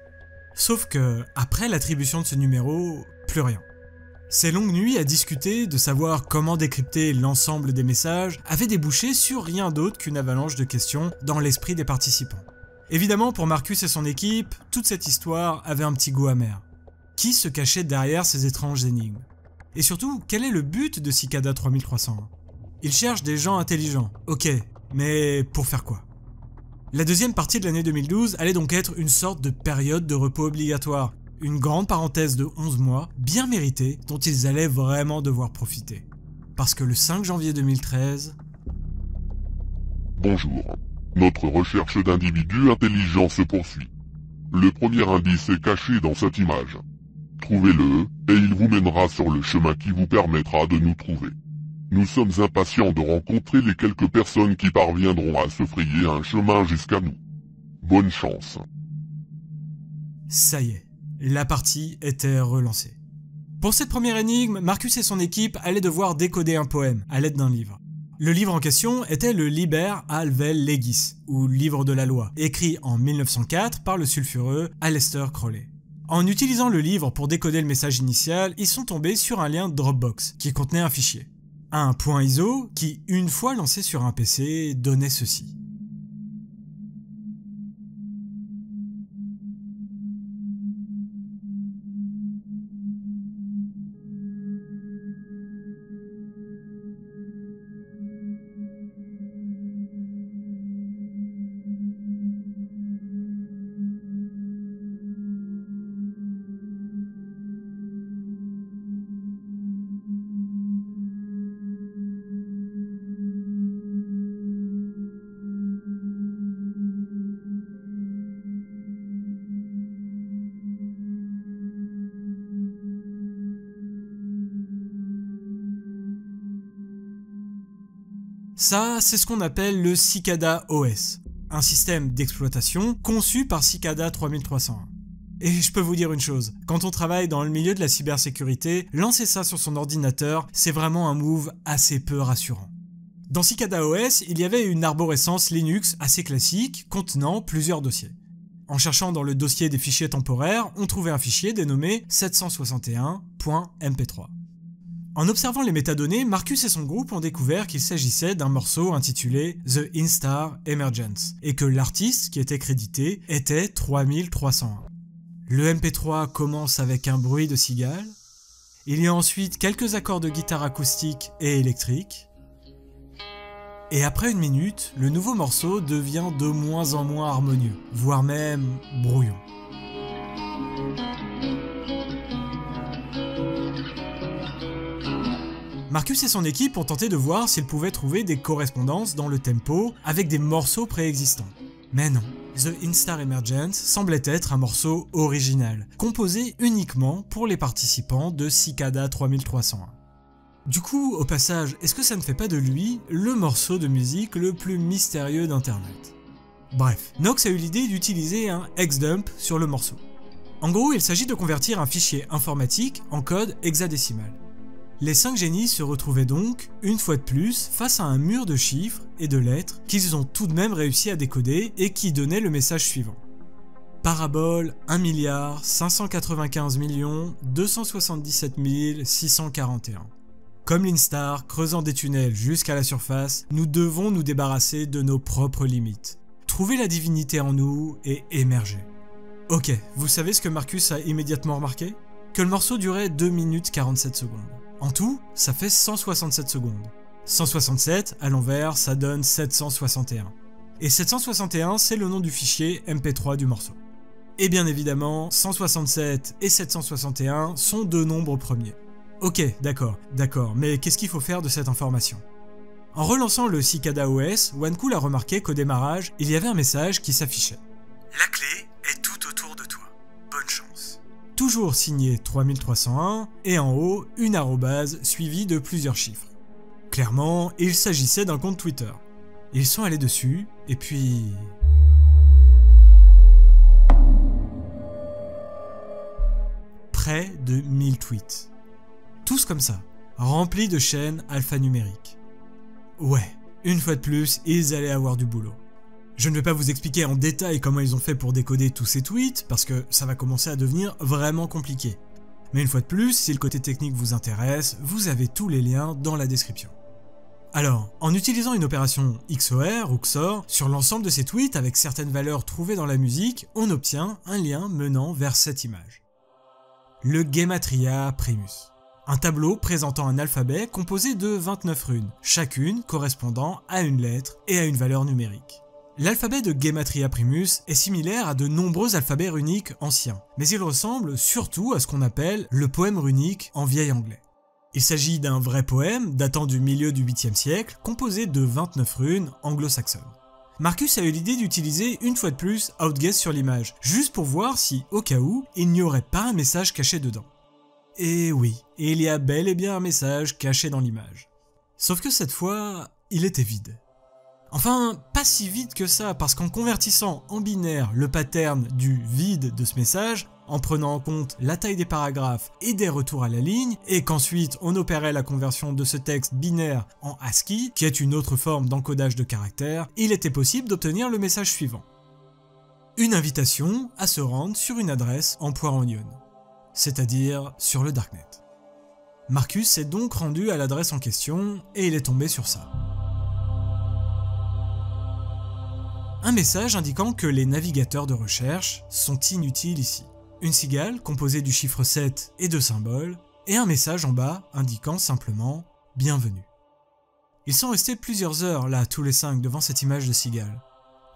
Sauf que, après l'attribution de ce numéro, plus rien. Ces longues nuits à discuter de savoir comment décrypter l'ensemble des messages avaient débouché sur rien d'autre qu'une avalanche de questions dans l'esprit des participants. Évidemment, pour Marcus et son équipe, toute cette histoire avait un petit goût amer. Qui se cachait derrière ces étranges énigmes? Et surtout, quel est le but de Cicada 3301? Ils cherchent des gens intelligents, ok, mais pour faire quoi? La deuxième partie de l'année 2012 allait donc être une sorte de période de repos obligatoire, une grande parenthèse de 11 mois, bien méritée, dont ils allaient vraiment devoir profiter. Parce que le 5 janvier 2013...
Bonjour. Notre recherche d'individus intelligents se poursuit. Le premier indice est caché dans cette image. Trouvez-le, et il vous mènera sur le chemin qui vous permettra de nous trouver. Nous sommes impatients de rencontrer les quelques personnes qui parviendront à se frayer un chemin jusqu'à nous. Bonne chance.
Ça y est, la partie était relancée. Pour cette première énigme, Marcus et son équipe allaient devoir décoder un poème à l'aide d'un livre. Le livre en question était le Liber Alvel Legis, ou Livre de la Loi, écrit en 1904 par le sulfureux Aleister Crowley. En utilisant le livre pour décoder le message initial, ils sont tombés sur un lien Dropbox qui contenait un fichier. Un .iso qui, une fois lancé sur un PC, donnait ceci. Ça, c'est ce qu'on appelle le Cicada OS, un système d'exploitation conçu par Cicada 3301. Et je peux vous dire une chose, quand on travaille dans le milieu de la cybersécurité, lancer ça sur son ordinateur, c'est vraiment un move assez peu rassurant. Dans Cicada OS, il y avait une arborescence Linux assez classique, contenant plusieurs dossiers. En cherchant dans le dossier des fichiers temporaires, on trouvait un fichier dénommé 761.mp3. En observant les métadonnées, Marcus et son groupe ont découvert qu'il s'agissait d'un morceau intitulé The Instar Emergence, et que l'artiste qui était crédité était 3301. Le MP3 commence avec un bruit de cigale, il y a ensuite quelques accords de guitare acoustique et électrique, et après une minute, le nouveau morceau devient de moins en moins harmonieux, voire même brouillon. Marcus et son équipe ont tenté de voir s'ils pouvaient trouver des correspondances dans le tempo avec des morceaux préexistants. Mais non, The Instar Emergence semblait être un morceau original, composé uniquement pour les participants de Cicada 3301. Du coup, au passage, est-ce que ça ne fait pas de lui le morceau de musique le plus mystérieux d'Internet? Bref, Knox a eu l'idée d'utiliser un hexdump sur le morceau. En gros, il s'agit de convertir un fichier informatique en code hexadécimal. Les 5 génies se retrouvaient donc, une fois de plus, face à un mur de chiffres et de lettres qu'ils ont tout de même réussi à décoder et qui donnait le message suivant. Parabole 1 595 277 641. Comme l'Instar creusant des tunnels jusqu'à la surface, nous devons nous débarrasser de nos propres limites. Trouver la divinité en nous et émerger. Ok, vous savez ce que Marcus a immédiatement remarqué? Que le morceau durait 2 minutes 47 secondes. En tout, ça fait 167 secondes. 167, à l'envers, ça donne 761. Et 761, c'est le nom du fichier MP3 du morceau. Et bien évidemment, 167 et 761 sont deux nombres premiers. Ok, d'accord, mais qu'est-ce qu'il faut faire de cette information? En relançant le Cicada OS, OneCool a remarqué qu'au démarrage, il y avait un message qui s'affichait. La clé est tout autour de toi. Bonne chance. Toujours signé 3301, et en haut, une arrobase suivie de plusieurs chiffres. Clairement, il s'agissait d'un compte Twitter. Ils sont allés dessus, et puis... près de 1000 tweets. Tous comme ça, remplis de chaînes alphanumériques. Ouais, une fois de plus, ils allaient avoir du boulot. Je ne vais pas vous expliquer en détail comment ils ont fait pour décoder tous ces tweets, parce que ça va commencer à devenir vraiment compliqué. Mais une fois de plus, si le côté technique vous intéresse, vous avez tous les liens dans la description. Alors, en utilisant une opération XOR ou XOR sur l'ensemble de ces tweets avec certaines valeurs trouvées dans la musique, on obtient un lien menant vers cette image. Le Gematria Primus. Un tableau présentant un alphabet composé de 29 runes, chacune correspondant à une lettre et à une valeur numérique. L'alphabet de Gematria Primus est similaire à de nombreux alphabets runiques anciens, mais il ressemble surtout à ce qu'on appelle le poème runique en vieil anglais. Il s'agit d'un vrai poème datant du milieu du 8e siècle, composé de 29 runes anglo-saxonnes. Marcus a eu l'idée d'utiliser une fois de plus Outguess sur l'image, juste pour voir si, au cas où, il n'y aurait pas un message caché dedans. Et oui, il y a bel et bien un message caché dans l'image. Sauf que cette fois, il était vide. Enfin, pas si vide que ça, parce qu'en convertissant en binaire le pattern du vide de ce message, en prenant en compte la taille des paragraphes et des retours à la ligne, et qu'ensuite on opérait la conversion de ce texte binaire en ASCII, qui est une autre forme d'encodage de caractères, il était possible d'obtenir le message suivant. Une invitation à se rendre sur une adresse en .onion, c'est-à-dire sur le darknet. Marcus s'est donc rendu à l'adresse en question, et il est tombé sur ça. Un message indiquant que les navigateurs de recherche sont inutiles ici. Une cigale composée du chiffre 7 et de symboles, et un message en bas indiquant simplement « Bienvenue ». Ils sont restés plusieurs heures là, tous les 5, devant cette image de cigale.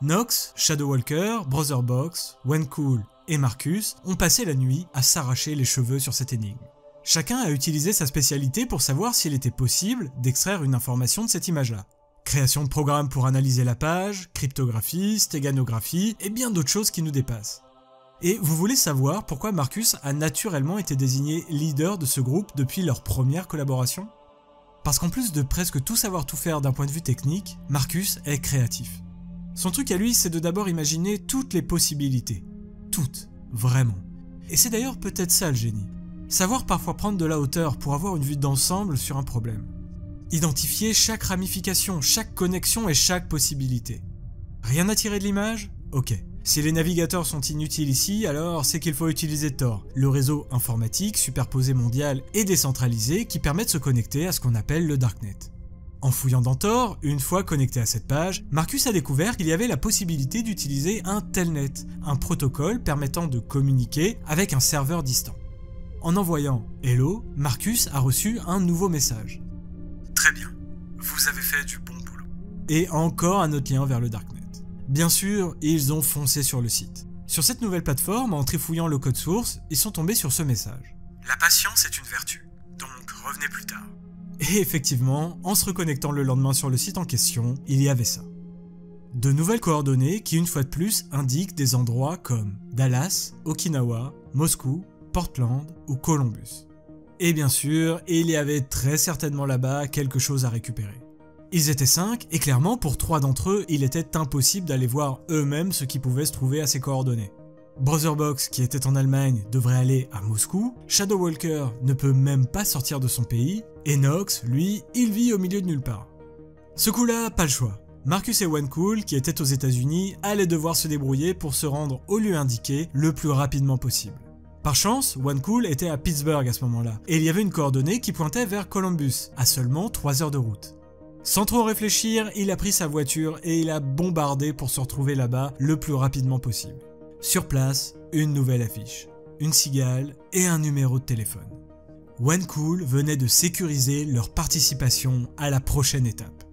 Nox, Shadowwalker, Brotherbox, Whencool et Marcus ont passé la nuit à s'arracher les cheveux sur cette énigme. Chacun a utilisé sa spécialité pour savoir s'il était possible d'extraire une information de cette image-là. Création de programmes pour analyser la page, cryptographie, stéganographie et bien d'autres choses qui nous dépassent. Et vous voulez savoir pourquoi Marcus a naturellement été désigné leader de ce groupe depuis leur première collaboration ? Parce qu'en plus de presque tout savoir tout faire d'un point de vue technique, Marcus est créatif. Son truc à lui, c'est de d'abord imaginer toutes les possibilités. Toutes, vraiment. Et c'est d'ailleurs peut-être ça le génie. Savoir parfois prendre de la hauteur pour avoir une vue d'ensemble sur un problème. Identifier chaque ramification, chaque connexion et chaque possibilité. Rien à tirer de l'image ? Ok. Si les navigateurs sont inutiles ici, alors c'est qu'il faut utiliser Tor, le réseau informatique superposé mondial et décentralisé qui permet de se connecter à ce qu'on appelle le Darknet. En fouillant dans Tor, une fois connecté à cette page, Marcus a découvert qu'il y avait la possibilité d'utiliser un telnet, un protocole permettant de communiquer avec un serveur distant. En envoyant « Hello », Marcus a reçu un nouveau message. Très bien, vous avez fait du bon boulot. Et encore un autre lien vers le Darknet. Bien sûr, ils ont foncé sur le site. Sur cette nouvelle plateforme, en trifouillant le code source, ils sont tombés sur ce message. La patience est une vertu, donc revenez plus tard. Et effectivement, en se reconnectant le lendemain sur le site en question, il y avait ça. De nouvelles coordonnées qui, une fois de plus, indiquent des endroits comme Dallas, Okinawa, Moscou, Portland ou Columbus. Et bien sûr, il y avait très certainement là-bas quelque chose à récupérer. Ils étaient 5, et clairement, pour 3 d'entre eux, il était impossible d'aller voir eux-mêmes ce qui pouvait se trouver à ces coordonnées. Brotherbox, qui était en Allemagne, devrait aller à Moscou, Shadowwalker ne peut même pas sortir de son pays, et Nox, lui, il vit au milieu de nulle part. Ce coup-là, pas le choix. Marcus et Whencool, qui étaient aux États-Unis, allaient devoir se débrouiller pour se rendre au lieu indiqué le plus rapidement possible. Par chance, Whencool était à Pittsburgh à ce moment-là, et il y avait une coordonnée qui pointait vers Columbus, à seulement 3 heures de route. Sans trop réfléchir, il a pris sa voiture et il a bombardé pour se retrouver là-bas le plus rapidement possible. Sur place, une nouvelle affiche, une cigale et un numéro de téléphone. Whencool venait de sécuriser leur participation à la prochaine étape.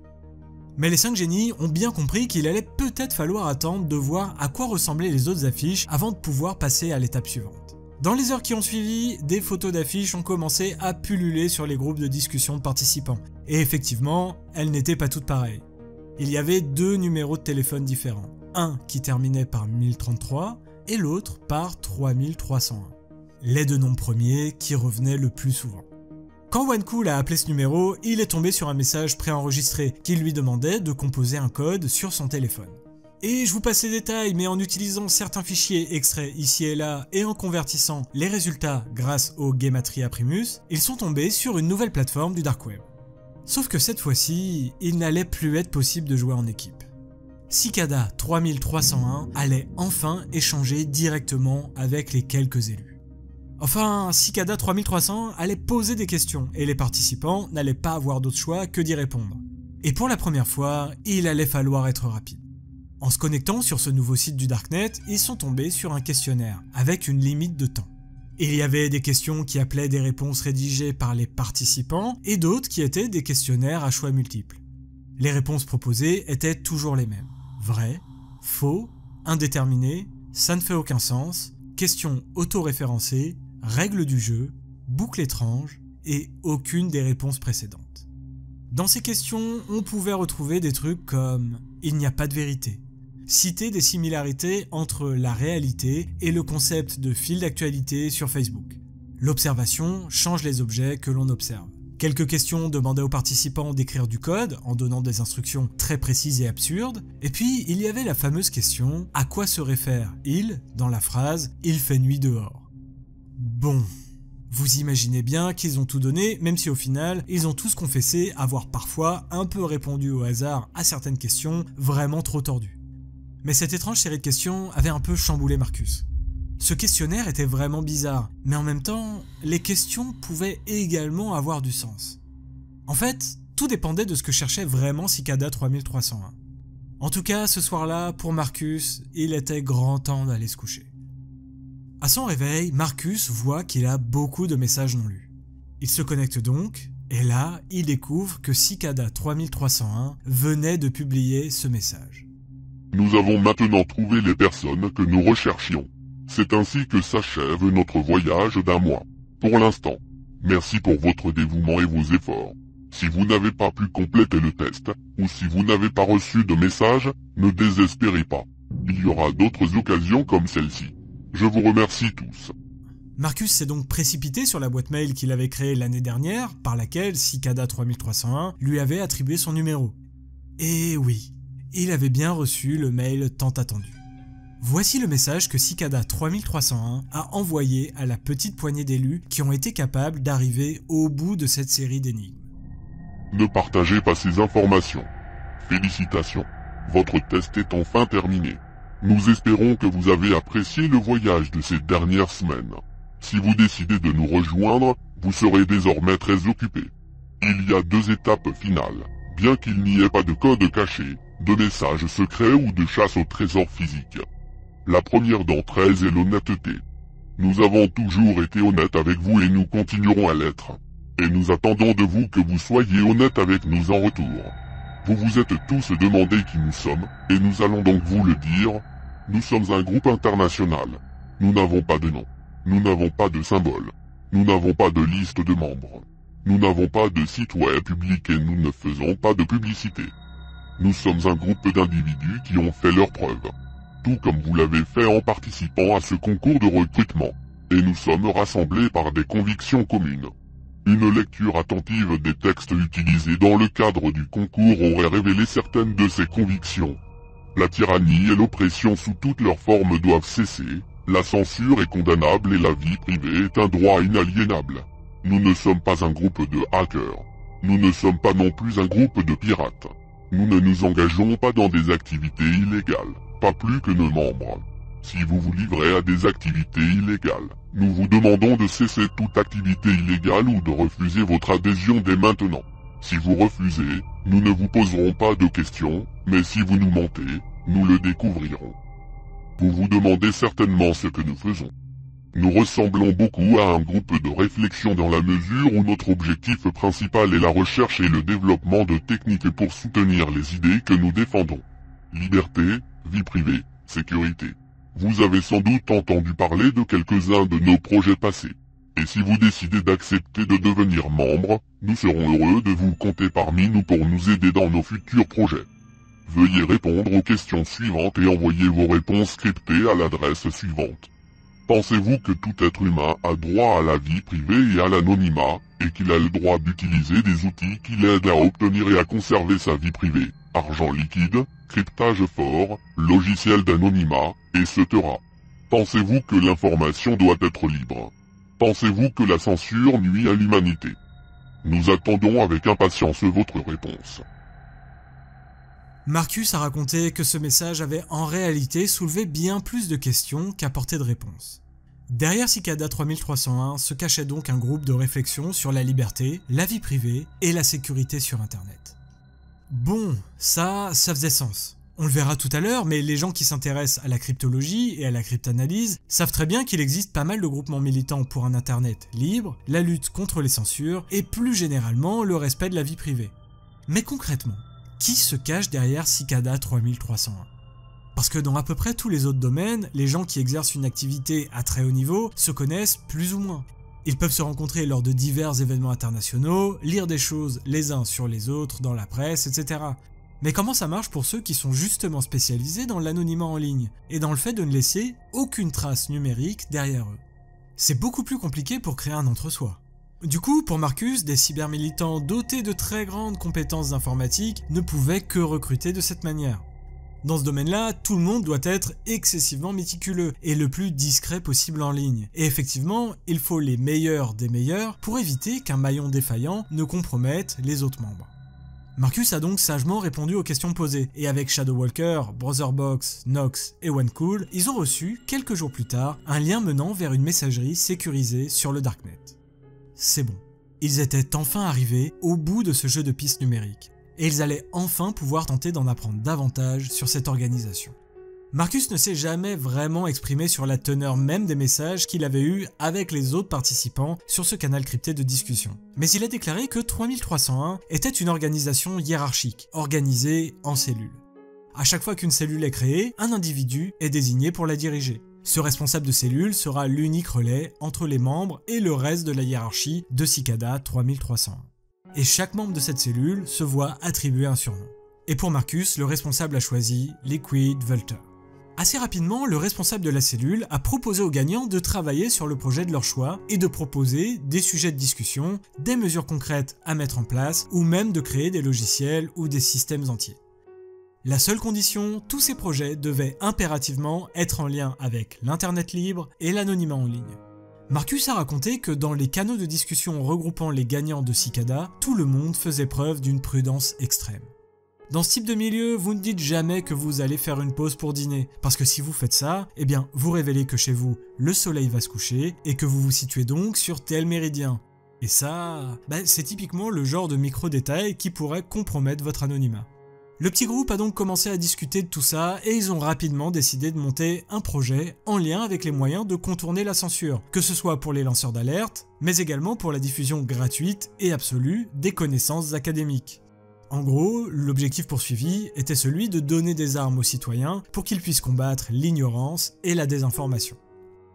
Mais les 5 génies ont bien compris qu'il allait peut-être falloir attendre de voir à quoi ressemblaient les autres affiches avant de pouvoir passer à l'étape suivante. Dans les heures qui ont suivi, des photos d'affiches ont commencé à pulluler sur les groupes de discussion de participants. Et effectivement, elles n'étaient pas toutes pareilles. Il y avait 2 numéros de téléphone différents. Un qui terminait par 1033 et l'autre par 3301. Les 2 noms premiers qui revenaient le plus souvent. Quand Whencool a appelé ce numéro, il est tombé sur un message préenregistré qui lui demandait de composer un code sur son téléphone. Et je vous passe les détails, mais en utilisant certains fichiers extraits ici et là et en convertissant les résultats grâce au Gematria Primus, ils sont tombés sur une nouvelle plateforme du Dark Web. Sauf que cette fois-ci, il n'allait plus être possible de jouer en équipe. Cicada 3301 allait enfin échanger directement avec les quelques élus. Enfin, Cicada 3300 allait poser des questions et les participants n'allaient pas avoir d'autre choix que d'y répondre. Et pour la première fois, il allait falloir être rapide. En se connectant sur ce nouveau site du Darknet, ils sont tombés sur un questionnaire avec une limite de temps. Il y avait des questions qui appelaient des réponses rédigées par les participants et d'autres qui étaient des questionnaires à choix multiples. Les réponses proposées étaient toujours les mêmes. Vrai, faux, indéterminé, ça ne fait aucun sens, questions auto-référencées, règles du jeu, boucle étrange et aucune des réponses précédentes. Dans ces questions, on pouvait retrouver des trucs comme « il n'y a pas de vérité », citer des similarités entre la réalité et le concept de fil d'actualité sur Facebook. L'observation change les objets que l'on observe. Quelques questions demandaient aux participants d'écrire du code en donnant des instructions très précises et absurdes. Et puis, il y avait la fameuse question « à quoi se réfère il » dans la phrase « il fait nuit dehors ». Bon, vous imaginez bien qu'ils ont tout donné, même si au final, ils ont tous confessé avoir parfois un peu répondu au hasard à certaines questions vraiment trop tordues. Mais cette étrange série de questions avait un peu chamboulé Marcus. Ce questionnaire était vraiment bizarre, mais en même temps, les questions pouvaient également avoir du sens. En fait, tout dépendait de ce que cherchait vraiment Cicada 3301. En tout cas, ce soir-là, pour Marcus, il était grand temps d'aller se coucher. À son réveil, Marcus voit qu'il a beaucoup de messages non lus. Il se connecte donc, et là, il découvre que Cicada 3301 venait de publier ce message.
Nous avons maintenant trouvé les personnes que nous recherchions. C'est ainsi que s'achève notre voyage d'un mois. Pour l'instant, merci pour votre dévouement et vos efforts. Si vous n'avez pas pu compléter le test, ou si vous n'avez pas reçu de message, ne désespérez pas. Il y aura d'autres occasions comme celle-ci. Je vous remercie tous.
Marcus s'est donc précipité sur la boîte mail qu'il avait créée l'année dernière, par laquelle Cicada 3301 lui avait attribué son numéro. Et oui, il avait bien reçu le mail tant attendu. Voici le message que Cicada 3301 a envoyé à la petite poignée d'élus qui ont été capables d'arriver au bout de cette série d'énigmes.
Ne partagez pas ces informations. Félicitations, votre test est enfin terminé. Nous espérons que vous avez apprécié le voyage de ces dernières semaines. Si vous décidez de nous rejoindre, vous serez désormais très occupé. Il y a 2 étapes finales, bien qu'il n'y ait pas de code caché, de messages secrets ou de chasse au trésor physique. La première d'entre elles est l'honnêteté. Nous avons toujours été honnêtes avec vous et nous continuerons à l'être. Et nous attendons de vous que vous soyez honnêtes avec nous en retour. Vous vous êtes tous demandé qui nous sommes, et nous allons donc vous le dire. Nous sommes un groupe international. Nous n'avons pas de nom. Nous n'avons pas de symbole. Nous n'avons pas de liste de membres. Nous n'avons pas de site web public et nous ne faisons pas de publicité. Nous sommes un groupe d'individus qui ont fait leurs preuves. Tout comme vous l'avez fait en participant à ce concours de recrutement. Et nous sommes rassemblés par des convictions communes. Une lecture attentive des textes utilisés dans le cadre du concours aurait révélé certaines de ces convictions. La tyrannie et l'oppression sous toutes leurs formes doivent cesser, la censure est condamnable et la vie privée est un droit inaliénable. Nous ne sommes pas un groupe de hackers. Nous ne sommes pas non plus un groupe de pirates. Nous ne nous engageons pas dans des activités illégales, pas plus que nos membres. Si vous vous livrez à des activités illégales, nous vous demandons de cesser toute activité illégale ou de refuser votre adhésion dès maintenant. Si vous refusez, nous ne vous poserons pas de questions, mais si vous nous mentez, nous le découvrirons. Vous vous demandez certainement ce que nous faisons. Nous ressemblons beaucoup à un groupe de réflexion dans la mesure où notre objectif principal est la recherche et le développement de techniques pour soutenir les idées que nous défendons. Liberté, vie privée, sécurité. Vous avez sans doute entendu parler de quelques-uns de nos projets passés. Et si vous décidez d'accepter de devenir membre, nous serons heureux de vous compter parmi nous pour nous aider dans nos futurs projets. Veuillez répondre aux questions suivantes et envoyer vos réponses scriptées à l'adresse suivante. Pensez-vous que tout être humain a droit à la vie privée et à l'anonymat, et qu'il a le droit d'utiliser des outils qui l'aident à obtenir et à conserver sa vie privée, argent liquide, cryptage fort, logiciel d'anonymat, etc. Pensez-vous que l'information doit être libre? Pensez-vous que la censure nuit à l'humanité? Nous attendons avec impatience votre réponse.
Marcus a raconté que ce message avait en réalité soulevé bien plus de questions qu'apporté de réponses. Derrière Cicada 3301 se cachait donc un groupe de réflexion sur la liberté, la vie privée et la sécurité sur Internet. Bon, ça faisait sens. On le verra tout à l'heure, mais les gens qui s'intéressent à la cryptologie et à la cryptanalyse savent très bien qu'il existe pas mal de groupements militants pour un Internet libre, la lutte contre les censures et plus généralement le respect de la vie privée. Mais concrètement, qui se cache derrière Cicada 3301 ? Parce que dans à peu près tous les autres domaines, les gens qui exercent une activité à très haut niveau se connaissent plus ou moins. Ils peuvent se rencontrer lors de divers événements internationaux, lire des choses les uns sur les autres dans la presse, etc. Mais comment ça marche pour ceux qui sont justement spécialisés dans l'anonymat en ligne et dans le fait de ne laisser aucune trace numérique derrière eux ? C'est beaucoup plus compliqué pour créer un entre-soi. Du coup, pour Marcus, des cybermilitants dotés de très grandes compétences informatiques ne pouvaient que recruter de cette manière. Dans ce domaine-là, tout le monde doit être excessivement méticuleux et le plus discret possible en ligne. Et effectivement, il faut les meilleurs des meilleurs pour éviter qu'un maillon défaillant ne compromette les autres membres. Marcus a donc sagement répondu aux questions posées, et avec Shadowwalker, Brotherbox, Nox et OneCool, ils ont reçu, quelques jours plus tard, un lien menant vers une messagerie sécurisée sur le Darknet. C'est bon. Ils étaient enfin arrivés au bout de ce jeu de pistes numériques, et ils allaient enfin pouvoir tenter d'en apprendre davantage sur cette organisation. Marcus ne s'est jamais vraiment exprimé sur la teneur même des messages qu'il avait eus avec les autres participants sur ce canal crypté de discussion. Mais il a déclaré que 3301 était une organisation hiérarchique, organisée en cellules. À chaque fois qu'une cellule est créée, un individu est désigné pour la diriger. Ce responsable de cellule sera l'unique relais entre les membres et le reste de la hiérarchie de Cicada 3301. Et chaque membre de cette cellule se voit attribuer un surnom. Et pour Marcus, le responsable a choisi Liquid Vulture. Assez rapidement, le responsable de la cellule a proposé aux gagnants de travailler sur le projet de leur choix et de proposer des sujets de discussion, des mesures concrètes à mettre en place ou même de créer des logiciels ou des systèmes entiers. La seule condition, tous ces projets devaient impérativement être en lien avec l'Internet libre et l'anonymat en ligne. Marcus a raconté que dans les canaux de discussion regroupant les gagnants de Cicada, tout le monde faisait preuve d'une prudence extrême. Dans ce type de milieu, vous ne dites jamais que vous allez faire une pause pour dîner, parce que si vous faites ça, eh bien, vous révélez que chez vous, le soleil va se coucher, et que vous vous situez donc sur tel méridien. Et ça, c'est typiquement le genre de micro-détail qui pourrait compromettre votre anonymat. Le petit groupe a donc commencé à discuter de tout ça, et ils ont rapidement décidé de monter un projet en lien avec les moyens de contourner la censure, que ce soit pour les lanceurs d'alerte, mais également pour la diffusion gratuite et absolue des connaissances académiques. En gros, l'objectif poursuivi était celui de donner des armes aux citoyens pour qu'ils puissent combattre l'ignorance et la désinformation.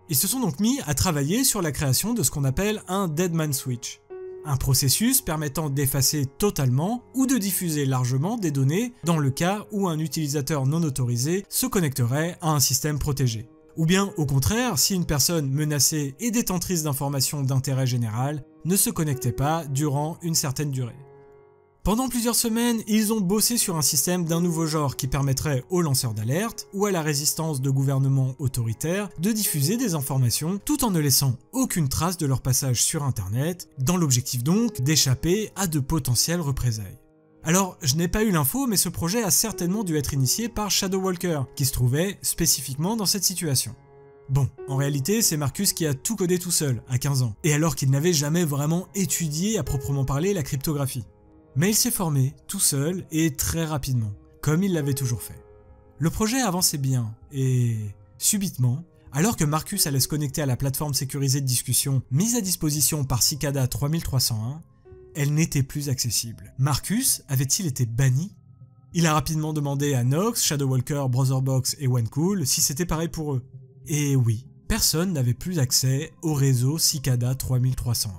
Ils se sont donc mis à travailler sur la création de ce qu'on appelle un Deadman Switch, un processus permettant d'effacer totalement ou de diffuser largement des données dans le cas où un utilisateur non autorisé se connecterait à un système protégé. Ou bien, au contraire, si une personne menacée et détentrice d'informations d'intérêt général ne se connectait pas durant une certaine durée. Pendant plusieurs semaines, ils ont bossé sur un système d'un nouveau genre qui permettrait aux lanceurs d'alerte ou à la résistance de gouvernements autoritaires de diffuser des informations tout en ne laissant aucune trace de leur passage sur Internet, dans l'objectif donc d'échapper à de potentielles représailles. Alors, je n'ai pas eu l'info, mais ce projet a certainement dû être initié par Shadowwalker, qui se trouvait spécifiquement dans cette situation. Bon, en réalité, c'est Marcus qui a tout codé tout seul, à 15 ans, et alors qu'il n'avait jamais vraiment étudié à proprement parler la cryptographie. Mais il s'est formé, tout seul et très rapidement, comme il l'avait toujours fait. Le projet avançait bien, et subitement, alors que Marcus allait se connecter à la plateforme sécurisée de discussion mise à disposition par Cicada 3301, elle n'était plus accessible. Marcus avait-il été banni ? Il a rapidement demandé à Nox, Shadowwalker, Brotherbox et OneCool si c'était pareil pour eux. Et oui, personne n'avait plus accès au réseau Cicada 3301.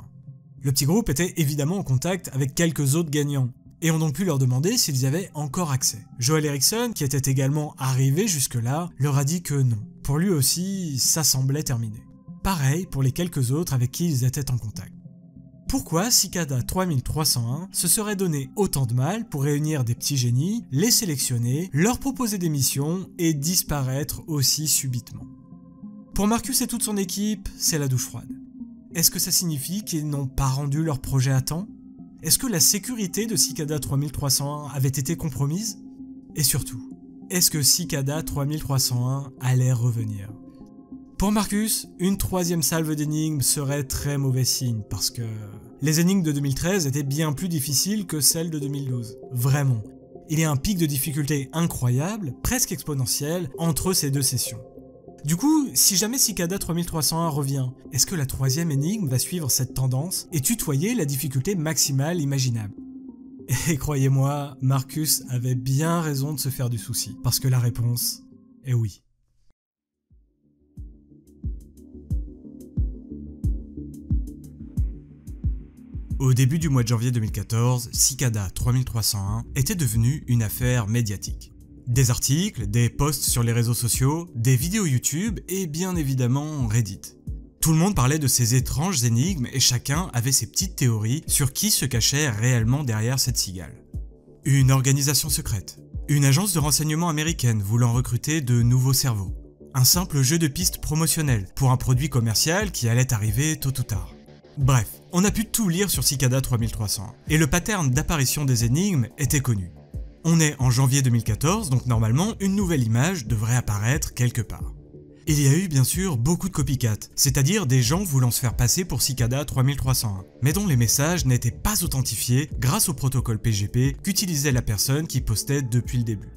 Le petit groupe était évidemment en contact avec quelques autres gagnants, et ont donc pu leur demander s'ils avaient encore accès. Joel Eriksson, qui était également arrivé jusque-là, leur a dit que non. Pour lui aussi, ça semblait terminé. Pareil pour les quelques autres avec qui ils étaient en contact. Pourquoi Cicada 3301 se serait donné autant de mal pour réunir des petits génies, les sélectionner, leur proposer des missions et disparaître aussi subitement? Pour Marcus et toute son équipe, c'est la douche froide. Est-ce que ça signifie qu'ils n'ont pas rendu leur projet à temps? Est-ce que la sécurité de Cicada 3301 avait été compromise? Et surtout, est-ce que Cicada 3301 allait revenir? Pour Marcus, une troisième salve d'énigmes serait très mauvais signe parce que les énigmes de 2013 étaient bien plus difficiles que celles de 2012. Vraiment. Il y a un pic de difficulté incroyable, presque exponentiel, entre ces deux sessions. Du coup, si jamais Cicada 3301 revient, est-ce que la troisième énigme va suivre cette tendance et tutoyer la difficulté maximale imaginable? Et croyez-moi, Marcus avait bien raison de se faire du souci, parce que la réponse est oui. Au début du mois de janvier 2014, Cicada 3301 était devenu une affaire médiatique. Des articles, des posts sur les réseaux sociaux, des vidéos YouTube et bien évidemment Reddit. Tout le monde parlait de ces étranges énigmes et chacun avait ses petites théories sur qui se cachait réellement derrière cette cigale. Une organisation secrète, une agence de renseignement américaine voulant recruter de nouveaux cerveaux, un simple jeu de pistes promotionnel pour un produit commercial qui allait arriver tôt ou tard. Bref, on a pu tout lire sur Cicada 3301 et le pattern d'apparition des énigmes était connu. On est en janvier 2014, donc normalement, une nouvelle image devrait apparaître quelque part. Il y a eu bien sûr beaucoup de copycats, c'est-à-dire des gens voulant se faire passer pour Cicada 3301, mais dont les messages n'étaient pas authentifiés grâce au protocole PGP qu'utilisait la personne qui postait depuis le début.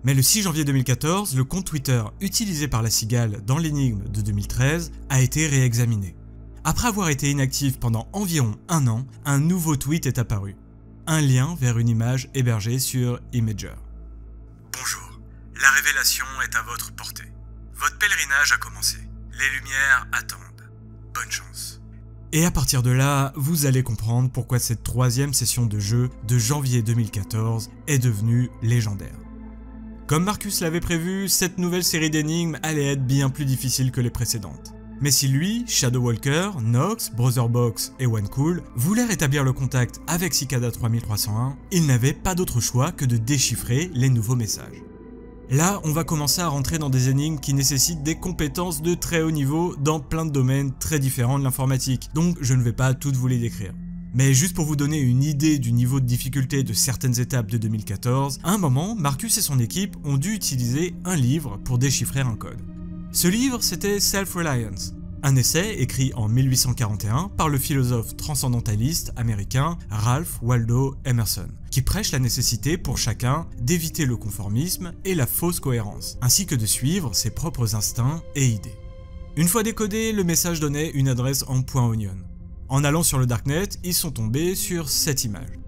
Mais le 6 janvier 2014, le compte Twitter utilisé par la cigale dans l'énigme de 2013 a été réexaminé. Après avoir été inactif pendant environ un an, un nouveau tweet est apparu. Un lien vers une image hébergée sur Imager. Bonjour, la révélation est à votre portée. Votre pèlerinage a commencé. Les lumières attendent. Bonne chance. Et à partir de là, vous allez comprendre pourquoi cette troisième session de jeu de janvier 2014 est devenue légendaire. Comme Marcus l'avait prévu, cette nouvelle série d'énigmes allait être bien plus difficile que les précédentes. Mais si lui, Shadow Walker, Nox, Brotherbox et OneCool voulaient rétablir le contact avec Cicada 3301, ils n'avaient pas d'autre choix que de déchiffrer les nouveaux messages. Là, on va commencer à rentrer dans des énigmes qui nécessitent des compétences de très haut niveau dans plein de domaines très différents de l'informatique, donc je ne vais pas toutes vous les décrire. Mais juste pour vous donner une idée du niveau de difficulté de certaines étapes de 2014, à un moment, Marcus et son équipe ont dû utiliser un livre pour déchiffrer un code. Ce livre, c'était Self-Reliance, un essai écrit en 1841 par le philosophe transcendentaliste américain Ralph Waldo Emerson, qui prêche la nécessité pour chacun d'éviter le conformisme et la fausse cohérence, ainsi que de suivre ses propres instincts et idées. Une fois décodé, le message donnait une adresse en .onion. En allant sur le darknet, ils sont tombés sur cette image.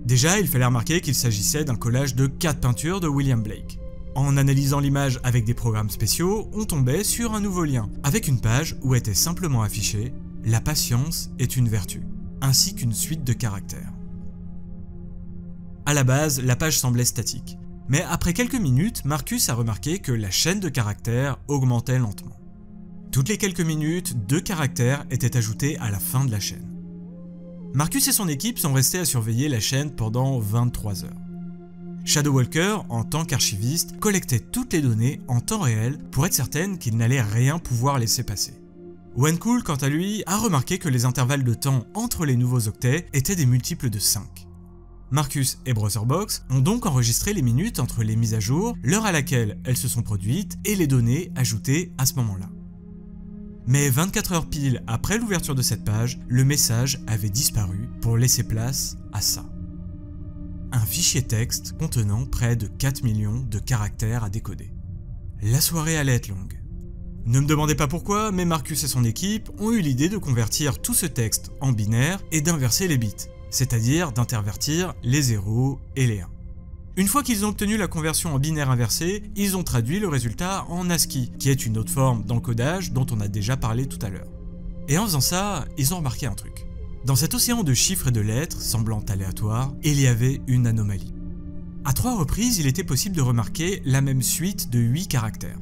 Déjà, il fallait remarquer qu'il s'agissait d'un collage de 4 peintures de William Blake. En analysant l'image avec des programmes spéciaux, on tombait sur un nouveau lien, avec une page où était simplement affiché « La patience est une vertu », ainsi qu'une suite de caractères. À la base, la page semblait statique, mais après quelques minutes, Marcus a remarqué que la chaîne de caractères augmentait lentement. Toutes les quelques minutes, 2 caractères étaient ajoutés à la fin de la chaîne. Marcus et son équipe sont restés à surveiller la chaîne pendant 23 heures. Shadow Walker, en tant qu'archiviste, collectait toutes les données en temps réel pour être certaine qu'il n'allait rien pouvoir laisser passer. OneCool, quant à lui, a remarqué que les intervalles de temps entre les nouveaux octets étaient des multiples de 5. Marcus et Brotherbox ont donc enregistré les minutes entre les mises à jour, l'heure à laquelle elles se sont produites et les données ajoutées à ce moment-là. Mais 24 heures pile après l'ouverture de cette page, le message avait disparu pour laisser place à ça. Un fichier texte contenant près de 4 millions de caractères à décoder. La soirée allait être longue. Ne me demandez pas pourquoi, mais Marcus et son équipe ont eu l'idée de convertir tout ce texte en binaire et d'inverser les bits, c'est-à-dire d'intervertir les 0 et les 1. Une fois qu'ils ont obtenu la conversion en binaire inversé, ils ont traduit le résultat en ASCII, qui est une autre forme d'encodage dont on a déjà parlé tout à l'heure. Et en faisant ça, ils ont remarqué un truc. Dans cet océan de chiffres et de lettres, semblant aléatoires, il y avait une anomalie. À 3 reprises, il était possible de remarquer la même suite de 8 caractères.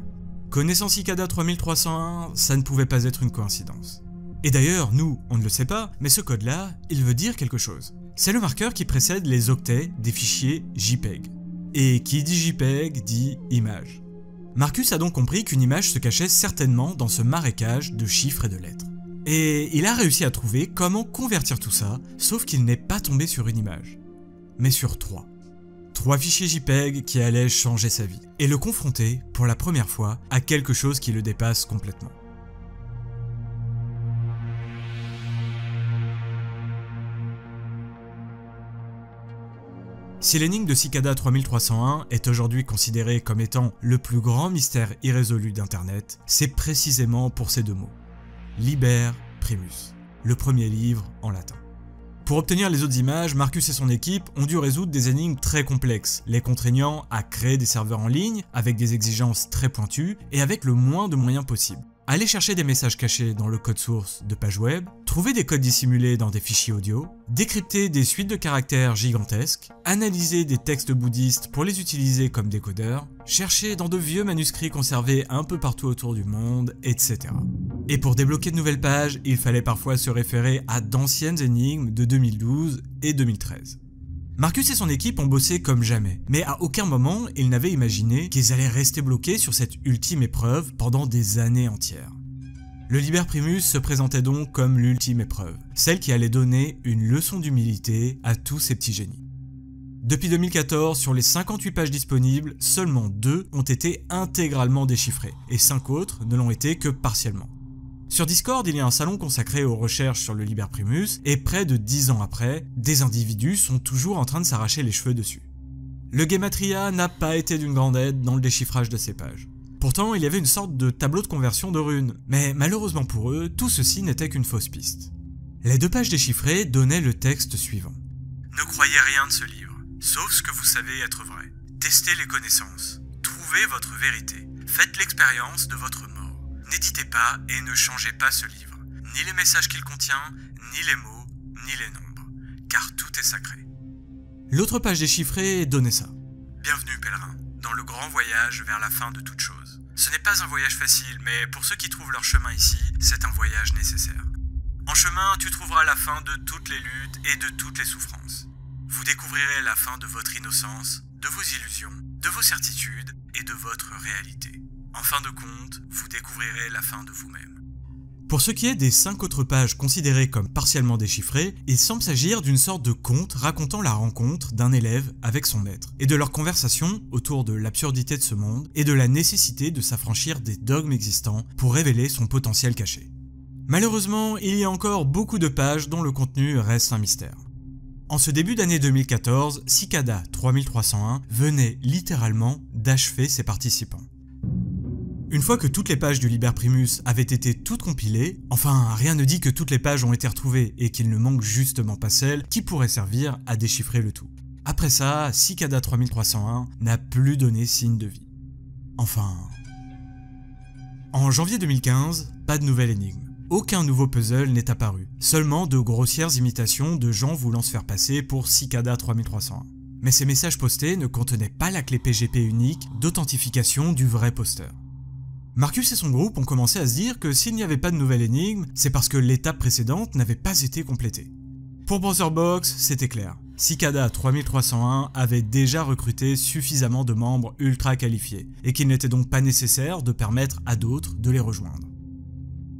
Connaissant Cicada 3301, ça ne pouvait pas être une coïncidence. Et d'ailleurs, nous, on ne le sait pas, mais ce code-là, il veut dire quelque chose. C'est le marqueur qui précède les octets des fichiers JPEG. Et qui dit JPEG dit image. Marcus a donc compris qu'une image se cachait certainement dans ce marécage de chiffres et de lettres. Et il a réussi à trouver comment convertir tout ça, sauf qu'il n'est pas tombé sur une image, mais sur 3. 3 fichiers JPEG qui allaient changer sa vie, et le confronter, pour la première fois, à quelque chose qui le dépasse complètement. Si l'énigme de Cicada 3301 est aujourd'hui considérée comme étant le plus grand mystère irrésolu d'Internet, c'est précisément pour ces deux mots. Liber Primus, le premier livre en latin. Pour obtenir les autres images, Marcus et son équipe ont dû résoudre des énigmes très complexes, les contraignant à créer des serveurs en ligne avec des exigences très pointues et avec le moins de moyens possible. Aller chercher des messages cachés dans le code source de pages web, trouver des codes dissimulés dans des fichiers audio, décrypter des suites de caractères gigantesques, analyser des textes bouddhistes pour les utiliser comme décodeurs, chercher dans de vieux manuscrits conservés un peu partout autour du monde, etc. Et pour débloquer de nouvelles pages, il fallait parfois se référer à d'anciennes énigmes de 2012 et 2013. Marcus et son équipe ont bossé comme jamais, mais à aucun moment ils n'avaient imaginé qu'ils allaient rester bloqués sur cette ultime épreuve pendant des années entières. Le Liber Primus se présentait donc comme l'ultime épreuve, celle qui allait donner une leçon d'humilité à tous ces petits génies. Depuis 2014, sur les 58 pages disponibles, seulement 2 ont été intégralement déchiffrées, et 5 autres ne l'ont été que partiellement. Sur Discord, il y a un salon consacré aux recherches sur le Liber Primus, et près de 10 ans après, des individus sont toujours en train de s'arracher les cheveux dessus. Le Gematria n'a pas été d'une grande aide dans le déchiffrage de ces pages. Pourtant, il y avait une sorte de tableau de conversion de runes, mais malheureusement pour eux, tout ceci n'était qu'une fausse piste. Les 2 pages déchiffrées donnaient le texte suivant. Ne croyez rien de ce livre, sauf ce que vous savez être vrai. Testez les connaissances, trouvez votre vérité, faites l'expérience de votre mort. N'éditez pas et ne changez pas ce livre, ni les messages qu'il contient, ni les mots, ni les nombres, car tout est sacré. L'autre page déchiffrée donnait ça. Bienvenue pèlerin, dans le grand voyage vers la fin de toute chose. Ce n'est pas un voyage facile, mais pour ceux qui trouvent leur chemin ici, c'est un voyage nécessaire. En chemin, tu trouveras la fin de toutes les luttes et de toutes les souffrances. Vous découvrirez la fin de votre innocence, de vos illusions, de vos certitudes et de votre réalité. En fin de compte, vous découvrirez la fin de vous-même. Pour ce qui est des 5 autres pages considérées comme partiellement déchiffrées, il semble s'agir d'une sorte de conte racontant la rencontre d'un élève avec son maître, et de leur conversation autour de l'absurdité de ce monde et de la nécessité de s'affranchir des dogmes existants pour révéler son potentiel caché. Malheureusement, il y a encore beaucoup de pages dont le contenu reste un mystère. En ce début d'année 2014, Cicada 3301 venait littéralement d'achever ses participants. Une fois que toutes les pages du Liber Primus avaient été toutes compilées, enfin rien ne dit que toutes les pages ont été retrouvées et qu'il ne manque justement pas celles qui pourraient servir à déchiffrer le tout. Après ça, Cicada 3301 n'a plus donné signe de vie. Enfin... En janvier 2015, pas de nouvelle énigme. Aucun nouveau puzzle n'est apparu, seulement de grossières imitations de gens voulant se faire passer pour Cicada 3301. Mais ces messages postés ne contenaient pas la clé PGP unique d'authentification du vrai posteur. Marcus et son groupe ont commencé à se dire que s'il n'y avait pas de nouvelle énigme, c'est parce que l'étape précédente n'avait pas été complétée. Pour BrowserBox, c'était clair. Cicada 3301 avait déjà recruté suffisamment de membres ultra qualifiés, et qu'il n'était donc pas nécessaire de permettre à d'autres de les rejoindre.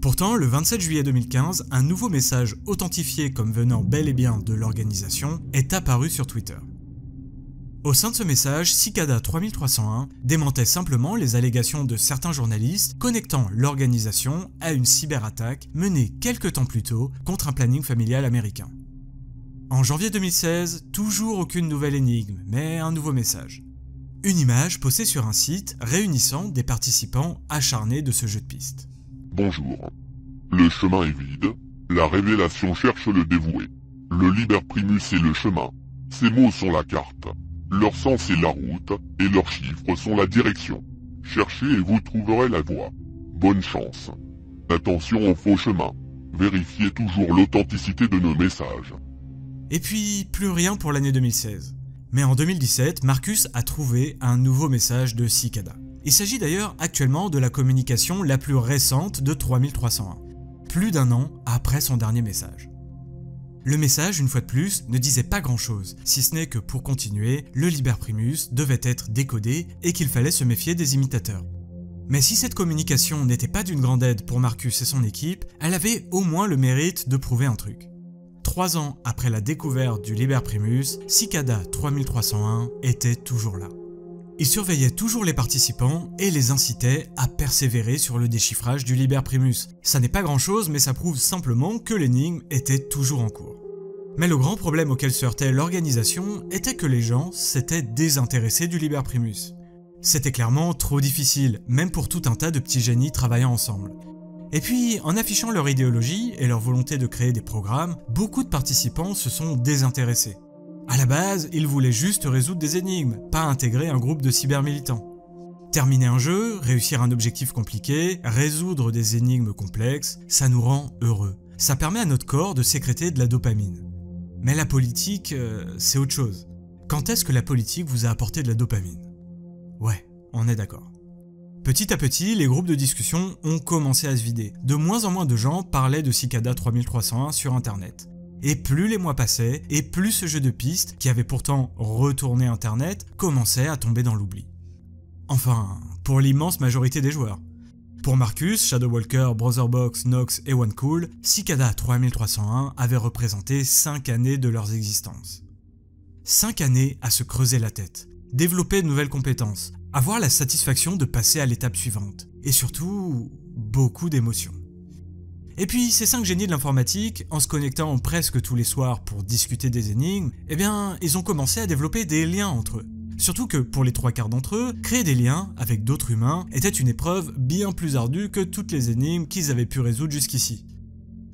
Pourtant, le 27 juillet 2015, un nouveau message authentifié comme venant bel et bien de l'organisation est apparu sur Twitter. Au sein de ce message, Cicada 3301 démentait simplement les allégations de certains journalistes connectant l'organisation à une cyberattaque menée quelques temps plus tôt contre un planning familial américain. En janvier 2016, toujours aucune nouvelle énigme, mais un nouveau message. Une image postée sur un site réunissant des participants acharnés de ce jeu de piste.
Bonjour. Le chemin est vide. La révélation cherche le dévoué. Le Liber Primus est le chemin. Ces mots sont la carte. Leur sens est la route, et leurs chiffres sont la direction. Cherchez et vous trouverez la voie. Bonne chance. Attention au faux chemin. Vérifiez toujours l'authenticité de nos messages.
Et puis, plus rien pour l'année 2016. Mais en 2017, Marcus a trouvé un nouveau message de Cicada. Il s'agit d'ailleurs actuellement de la communication la plus récente de 3301, plus d'1 an après son dernier message. Le message, une fois de plus, ne disait pas grand-chose, si ce n'est que pour continuer, le Liber Primus devait être décodé et qu'il fallait se méfier des imitateurs. Mais si cette communication n'était pas d'une grande aide pour Marcus et son équipe, elle avait au moins le mérite de prouver un truc. 3 ans après la découverte du Liber Primus, Cicada 3301 était toujours là. Il surveillait toujours les participants et les incitait à persévérer sur le déchiffrage du Liber Primus. Ça n'est pas grand chose, mais ça prouve simplement que l'énigme était toujours en cours. Mais le grand problème auquel se heurtait l'organisation était que les gens s'étaient désintéressés du Liber Primus. C'était clairement trop difficile, même pour tout un tas de petits génies travaillant ensemble. Et puis, en affichant leur idéologie et leur volonté de créer des programmes, beaucoup de participants se sont désintéressés. À la base, ils voulaient juste résoudre des énigmes, pas intégrer un groupe de cybermilitants. Terminer un jeu, réussir un objectif compliqué, résoudre des énigmes complexes, ça nous rend heureux. Ça permet à notre corps de sécréter de la dopamine. Mais la politique, c'est autre chose. Quand est-ce que la politique vous a apporté de la dopamine? Ouais, on est d'accord. Petit à petit, les groupes de discussion ont commencé à se vider. De moins en moins de gens parlaient de Cicada 3301 sur internet. Et plus les mois passaient, et plus ce jeu de pistes, qui avait pourtant retourné internet, commençait à tomber dans l'oubli. Enfin, pour l'immense majorité des joueurs. Pour Marcus, Shadowwalker, Brotherbox, Nox et OneCool, Cicada 3301 avait représenté 5 années de leurs existences. 5 années à se creuser la tête, développer de nouvelles compétences, avoir la satisfaction de passer à l'étape suivante, et surtout, beaucoup d'émotions. Et puis, ces 5 génies de l'informatique, en se connectant presque tous les soirs pour discuter des énigmes, eh bien, ils ont commencé à développer des liens entre eux. Surtout que, pour les 3/4 d'entre eux, créer des liens avec d'autres humains était une épreuve bien plus ardue que toutes les énigmes qu'ils avaient pu résoudre jusqu'ici.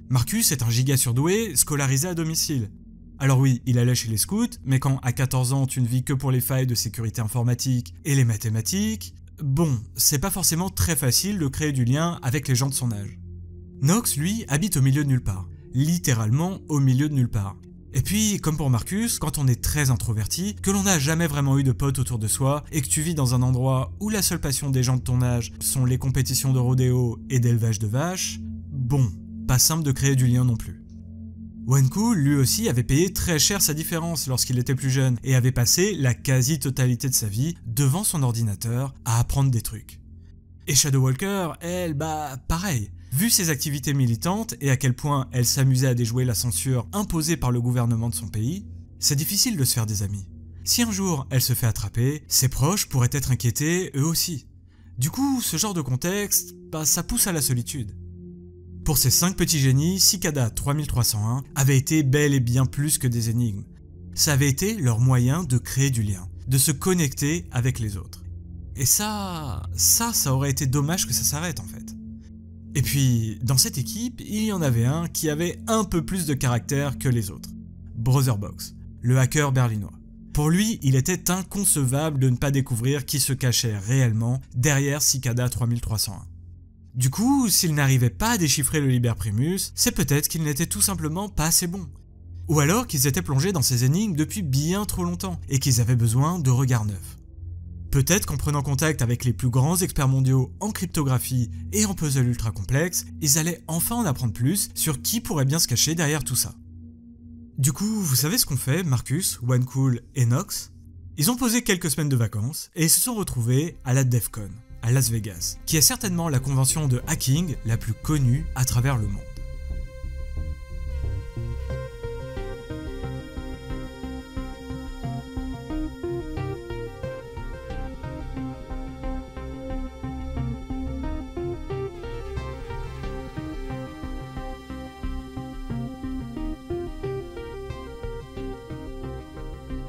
Marcus est un giga surdoué, scolarisé à domicile. Alors oui, il allait chez les scouts, mais quand à 14 ans tu ne vis que pour les failles de sécurité informatique et les mathématiques, bon, c'est pas forcément très facile de créer du lien avec les gens de son âge. Nox, lui, habite au milieu de nulle part, littéralement au milieu de nulle part. Et puis, comme pour Marcus, quand on est très introverti, que l'on n'a jamais vraiment eu de potes autour de soi, et que tu vis dans un endroit où la seule passion des gens de ton âge sont les compétitions de rodéo et d'élevage de vaches, bon, pas simple de créer du lien non plus. OneCool, lui aussi, avait payé très cher sa différence lorsqu'il était plus jeune, et avait passé la quasi-totalité de sa vie devant son ordinateur à apprendre des trucs. Et Shadowwalker, elle, pareil. Vu ses activités militantes et à quel point elle s'amusait à déjouer la censure imposée par le gouvernement de son pays, c'est difficile de se faire des amis. Si un jour elle se fait attraper, ses proches pourraient être inquiétés eux aussi. Du coup, ce genre de contexte, ça pousse à la solitude. Pour ces 5 petits génies, Cicada 3301 avait été bel et bien plus que des énigmes. Ça avait été leur moyen de créer du lien, de se connecter avec les autres. Et ça aurait été dommage que ça s'arrête en fait. Et puis, dans cette équipe, il y en avait un qui avait un peu plus de caractère que les autres. Brotherbox, le hacker berlinois. Pour lui, il était inconcevable de ne pas découvrir qui se cachait réellement derrière Cicada 3301. Du coup, s'il n'arrivait pas à déchiffrer le Liber Primus, c'est peut-être qu'il n'était tout simplement pas assez bon. Ou alors qu'ils étaient plongés dans ces énigmes depuis bien trop longtemps et qu'ils avaient besoin de regards neufs. Peut-être qu'en prenant contact avec les plus grands experts mondiaux en cryptographie et en puzzles ultra complexes, ils allaient enfin en apprendre plus sur qui pourrait bien se cacher derrière tout ça. Du coup, vous savez ce qu'ont fait Marcus, OneCool et Nox? Ils ont posé quelques semaines de vacances et ils se sont retrouvés à la DEF CON, à Las Vegas, qui est certainement la convention de hacking la plus connue à travers le monde.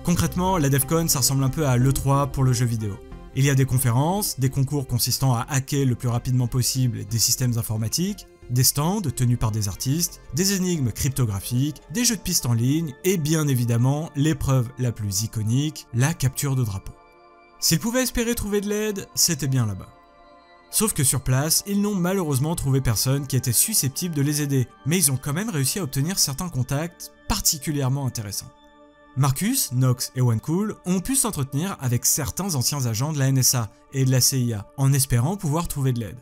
Concrètement, la DEF CON, ça ressemble un peu à l'E3 pour le jeu vidéo. Il y a des conférences, des concours consistant à hacker le plus rapidement possible des systèmes informatiques, des stands tenus par des artistes, des énigmes cryptographiques, des jeux de pistes en ligne et bien évidemment l'épreuve la plus iconique, la capture de drapeau. S'ils pouvaient espérer trouver de l'aide, c'était bien là-bas. Sauf que sur place, ils n'ont malheureusement trouvé personne qui était susceptible de les aider, mais ils ont quand même réussi à obtenir certains contacts particulièrement intéressants. Marcus, Nox et OneCool ont pu s'entretenir avec certains anciens agents de la NSA et de la CIA, en espérant pouvoir trouver de l'aide.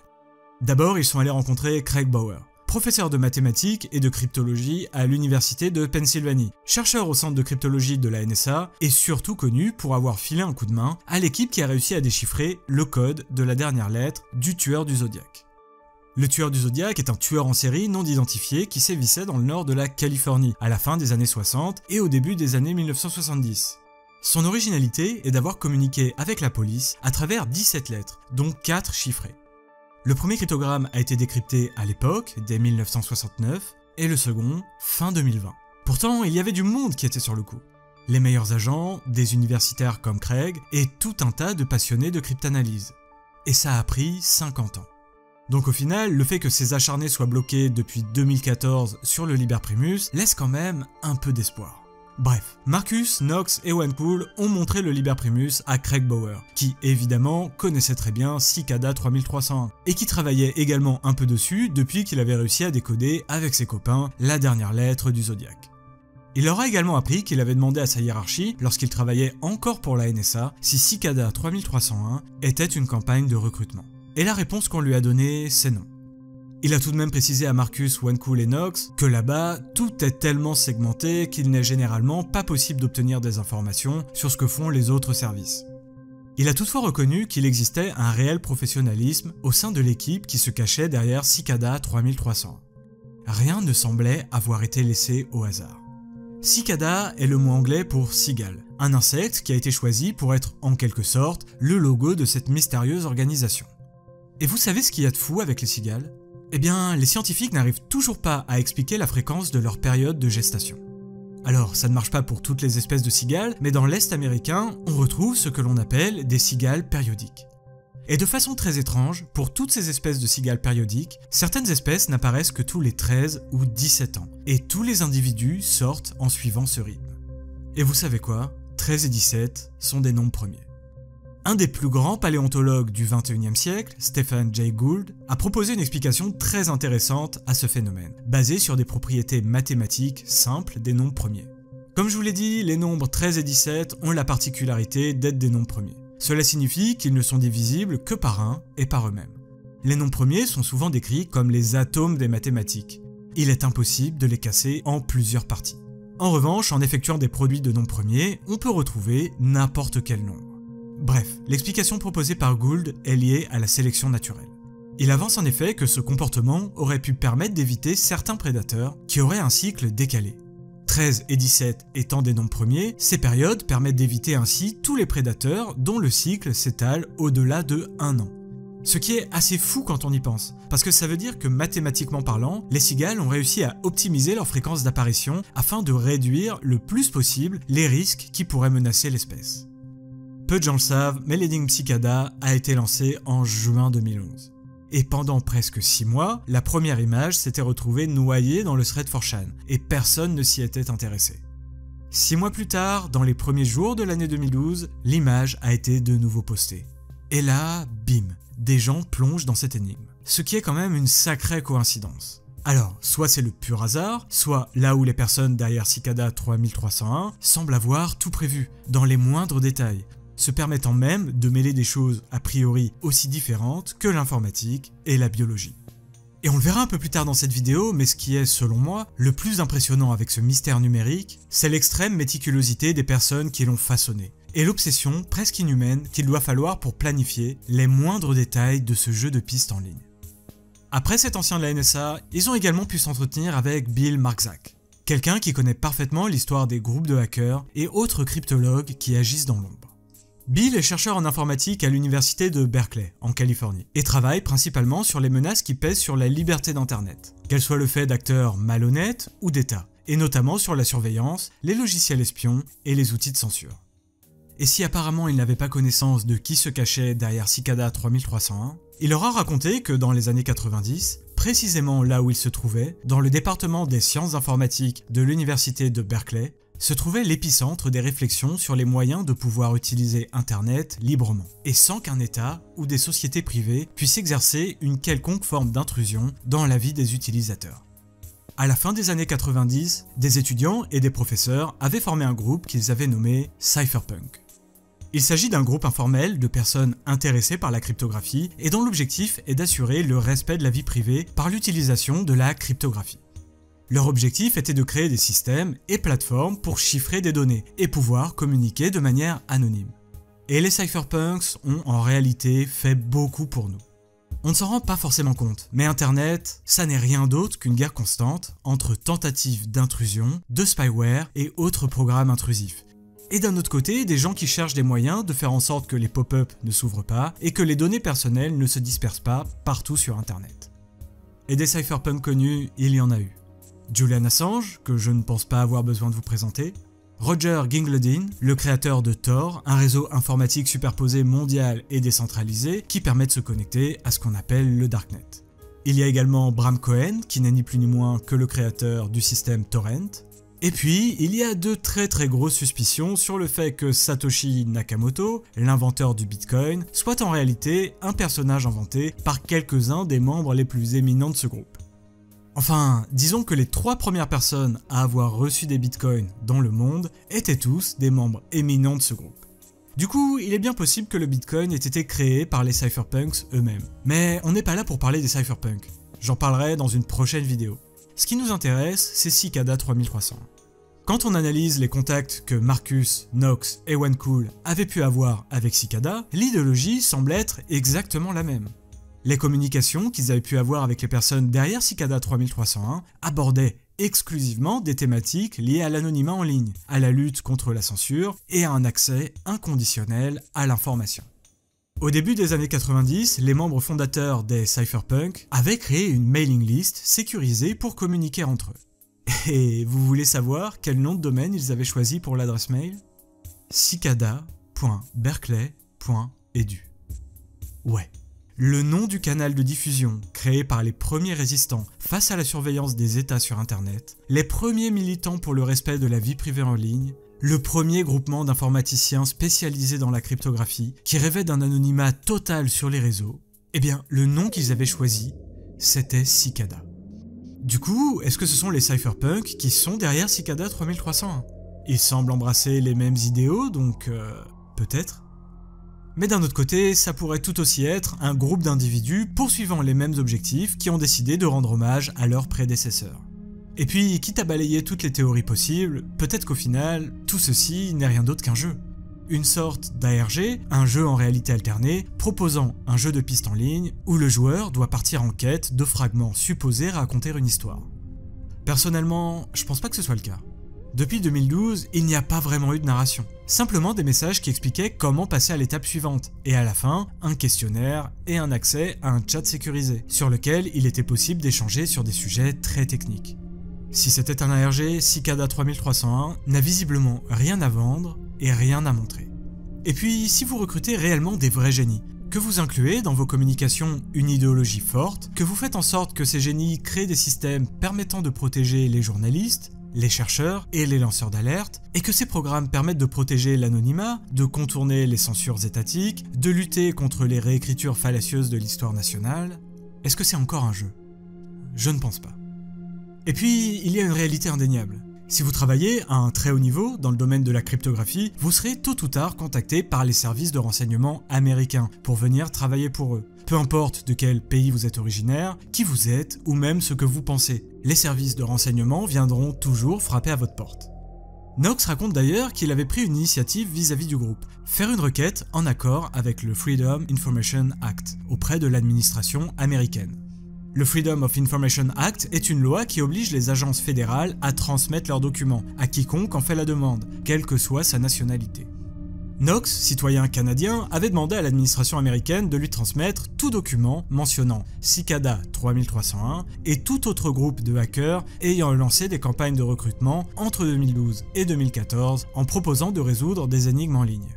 D'abord, ils sont allés rencontrer Craig Bauer, professeur de mathématiques et de cryptologie à l'université de Pennsylvanie, chercheur au centre de cryptologie de la NSA et surtout connu pour avoir filé un coup de main à l'équipe qui a réussi à déchiffrer le code de la dernière lettre du tueur du Zodiac. Le tueur du Zodiac est un tueur en série non identifié qui sévissait dans le nord de la Californie à la fin des années 60 et au début des années 1970. Son originalité est d'avoir communiqué avec la police à travers 17 lettres, dont 4 chiffrées. Le premier cryptogramme a été décrypté à l'époque, dès 1969, et le second, fin 2020. Pourtant, il y avait du monde qui était sur le coup. Les meilleurs agents, des universitaires comme Craig, et tout un tas de passionnés de cryptanalyse. Et ça a pris 50 ans. Donc au final, le fait que ces acharnés soient bloqués depuis 2014 sur le Liber Primus laisse quand même un peu d'espoir. Bref, Marcus, Knox et OneCool ont montré le Liber Primus à Craig Bauer, qui évidemment connaissait très bien Cicada 3301, et qui travaillait également un peu dessus depuis qu'il avait réussi à décoder avec ses copains la dernière lettre du Zodiac. Il leur a également appris qu'il avait demandé à sa hiérarchie, lorsqu'il travaillait encore pour la NSA, si Cicada 3301 était une campagne de recrutement. Et la réponse qu'on lui a donnée, c'est non. Il a tout de même précisé à Marcus, OneCool et Knox que là-bas, tout est tellement segmenté qu'il n'est généralement pas possible d'obtenir des informations sur ce que font les autres services. Il a toutefois reconnu qu'il existait un réel professionnalisme au sein de l'équipe qui se cachait derrière Cicada 3301. Rien ne semblait avoir été laissé au hasard. Cicada est le mot anglais pour cigale, un insecte qui a été choisi pour être en quelque sorte le logo de cette mystérieuse organisation. Et vous savez ce qu'il y a de fou avec les cigales ? Eh bien, les scientifiques n'arrivent toujours pas à expliquer la fréquence de leur période de gestation. Alors, ça ne marche pas pour toutes les espèces de cigales, mais dans l'Est américain, on retrouve ce que l'on appelle des cigales périodiques. Et de façon très étrange, pour toutes ces espèces de cigales périodiques, certaines espèces n'apparaissent que tous les 13 ou 17 ans, et tous les individus sortent en suivant ce rythme. Et vous savez quoi ? 13 et 17 sont des nombres premiers. Un des plus grands paléontologues du XXIe siècle, Stephen Jay Gould, a proposé une explication très intéressante à ce phénomène, basée sur des propriétés mathématiques simples des nombres premiers. Comme je vous l'ai dit, les nombres 13 et 17 ont la particularité d'être des nombres premiers. Cela signifie qu'ils ne sont divisibles que par 1 et par eux-mêmes. Les nombres premiers sont souvent décrits comme les atomes des mathématiques. Il est impossible de les casser en plusieurs parties. En revanche, en effectuant des produits de nombres premiers, on peut retrouver n'importe quel nombre. Bref, l'explication proposée par Gould est liée à la sélection naturelle. Il avance en effet que ce comportement aurait pu permettre d'éviter certains prédateurs qui auraient un cycle décalé. 13 et 17 étant des nombres premiers, ces périodes permettent d'éviter ainsi tous les prédateurs dont le cycle s'étale au-delà de 1 an. Ce qui est assez fou quand on y pense, parce que ça veut dire que mathématiquement parlant, les cigales ont réussi à optimiser leur fréquence d'apparition afin de réduire le plus possible les risques qui pourraient menacer l'espèce. Peu de gens le savent, mais l'énigme Cicada a été lancée en juin 2011. Et pendant presque 6 mois, la première image s'était retrouvée noyée dans le thread 4chan, et personne ne s'y était intéressé. 6 mois plus tard, dans les premiers jours de l'année 2012, l'image a été de nouveau postée. Et là, bim, des gens plongent dans cette énigme. Ce qui est quand même une sacrée coïncidence. Alors, soit c'est le pur hasard, soit là où les personnes derrière Cicada 3301 semblent avoir tout prévu, dans les moindres détails, se permettant même de mêler des choses a priori aussi différentes que l'informatique et la biologie. Et on le verra un peu plus tard dans cette vidéo, mais ce qui est, selon moi, le plus impressionnant avec ce mystère numérique, c'est l'extrême méticulosité des personnes qui l'ont façonné, et l'obsession presque inhumaine qu'il doit falloir pour planifier les moindres détails de ce jeu de pistes en ligne. Après cet ancien de la NSA, ils ont également pu s'entretenir avec Bill Marczak, quelqu'un qui connaît parfaitement l'histoire des groupes de hackers et autres cryptologues qui agissent dans l'ombre. Bill est chercheur en informatique à l'université de Berkeley, en Californie, et travaille principalement sur les menaces qui pèsent sur la liberté d'Internet, qu'elles soient le fait d'acteurs malhonnêtes ou d'États, et notamment sur la surveillance, les logiciels espions et les outils de censure. Et si apparemment il n'avait pas connaissance de qui se cachait derrière Cicada 3301, il leur a raconté que dans les années 90, précisément là où il se trouvait, dans le département des sciences informatiques de l'université de Berkeley, se trouvait l'épicentre des réflexions sur les moyens de pouvoir utiliser Internet librement, et sans qu'un État ou des sociétés privées puissent exercer une quelconque forme d'intrusion dans la vie des utilisateurs. À la fin des années 90, des étudiants et des professeurs avaient formé un groupe qu'ils avaient nommé Cypherpunk. Il s'agit d'un groupe informel de personnes intéressées par la cryptographie et dont l'objectif est d'assurer le respect de la vie privée par l'utilisation de la cryptographie. Leur objectif était de créer des systèmes et plateformes pour chiffrer des données et pouvoir communiquer de manière anonyme. Et les cypherpunks ont en réalité fait beaucoup pour nous. On ne s'en rend pas forcément compte, mais Internet, ça n'est rien d'autre qu'une guerre constante entre tentatives d'intrusion, de spyware et autres programmes intrusifs. Et d'un autre côté, des gens qui cherchent des moyens de faire en sorte que les pop-up ne s'ouvrent pas et que les données personnelles ne se dispersent pas partout sur Internet. Et des cypherpunks connus, il y en a eu. Julian Assange, que je ne pense pas avoir besoin de vous présenter, Roger Gingeldine, le créateur de Tor, un réseau informatique superposé mondial et décentralisé qui permet de se connecter à ce qu'on appelle le Darknet. Il y a également Bram Cohen, qui n'est ni plus ni moins que le créateur du système Torrent. Et puis, il y a de très grosses suspicions sur le fait que Satoshi Nakamoto, l'inventeur du Bitcoin, soit en réalité un personnage inventé par quelques-uns des membres les plus éminents de ce groupe. Enfin, disons que les 3 premières personnes à avoir reçu des bitcoins dans le monde étaient tous des membres éminents de ce groupe. Du coup, il est bien possible que le bitcoin ait été créé par les cypherpunks eux-mêmes. Mais on n'est pas là pour parler des cypherpunks. J'en parlerai dans une prochaine vidéo. Ce qui nous intéresse, c'est Cicada 3301. Quand on analyse les contacts que Marcus, Knox et OneCool avaient pu avoir avec Cicada, l'idéologie semble être exactement la même. Les communications qu'ils avaient pu avoir avec les personnes derrière Cicada 3301 abordaient exclusivement des thématiques liées à l'anonymat en ligne, à la lutte contre la censure et à un accès inconditionnel à l'information. Au début des années 90, les membres fondateurs des cypherpunks avaient créé une mailing list sécurisée pour communiquer entre eux. Et vous voulez savoir quel nom de domaine ils avaient choisi pour l'adresse mail ? cicada.berkeley.edu. Ouais. Le nom du canal de diffusion créé par les premiers résistants face à la surveillance des États sur Internet, les premiers militants pour le respect de la vie privée en ligne, le premier groupement d'informaticiens spécialisés dans la cryptographie qui rêvait d'un anonymat total sur les réseaux, eh bien le nom qu'ils avaient choisi, c'était Cicada. Du coup, est-ce que ce sont les cypherpunks qui sont derrière Cicada 3301 ? Ils semblent embrasser les mêmes idéaux, donc peut-être ? Mais d'un autre côté, ça pourrait tout aussi être un groupe d'individus poursuivant les mêmes objectifs qui ont décidé de rendre hommage à leurs prédécesseurs. Et puis, quitte à balayer toutes les théories possibles, peut-être qu'au final, tout ceci n'est rien d'autre qu'un jeu. Une sorte d'ARG, un jeu en réalité alternée, proposant un jeu de piste en ligne où le joueur doit partir en quête de fragments supposés raconter une histoire. Personnellement, je pense pas que ce soit le cas. Depuis 2012, il n'y a pas vraiment eu de narration. Simplement des messages qui expliquaient comment passer à l'étape suivante. Et à la fin, un questionnaire et un accès à un chat sécurisé, sur lequel il était possible d'échanger sur des sujets très techniques. Si c'était un ARG, Cicada 3301 n'a visiblement rien à vendre et rien à montrer. Et puis, si vous recrutez réellement des vrais génies, que vous incluez dans vos communications une idéologie forte, que vous faites en sorte que ces génies créent des systèmes permettant de protéger les journalistes, les chercheurs et les lanceurs d'alerte, et que ces programmes permettent de protéger l'anonymat, de contourner les censures étatiques, de lutter contre les réécritures fallacieuses de l'histoire nationale, est-ce que c'est encore un jeu ? Je ne pense pas. Et puis, il y a une réalité indéniable. Si vous travaillez à un très haut niveau dans le domaine de la cryptographie, vous serez tôt ou tard contacté par les services de renseignement américains pour venir travailler pour eux. Peu importe de quel pays vous êtes originaire, qui vous êtes ou même ce que vous pensez, les services de renseignement viendront toujours frapper à votre porte. Knox raconte d'ailleurs qu'il avait pris une initiative vis-à-vis du groupe, faire une requête en accord avec le Freedom Information Act auprès de l'administration américaine. Le Freedom of Information Act est une loi qui oblige les agences fédérales à transmettre leurs documents à quiconque en fait la demande, quelle que soit sa nationalité. Knox, citoyen canadien, avait demandé à l'administration américaine de lui transmettre tout document mentionnant Cicada 3301 et tout autre groupe de hackers ayant lancé des campagnes de recrutement entre 2012 et 2014 en proposant de résoudre des énigmes en ligne.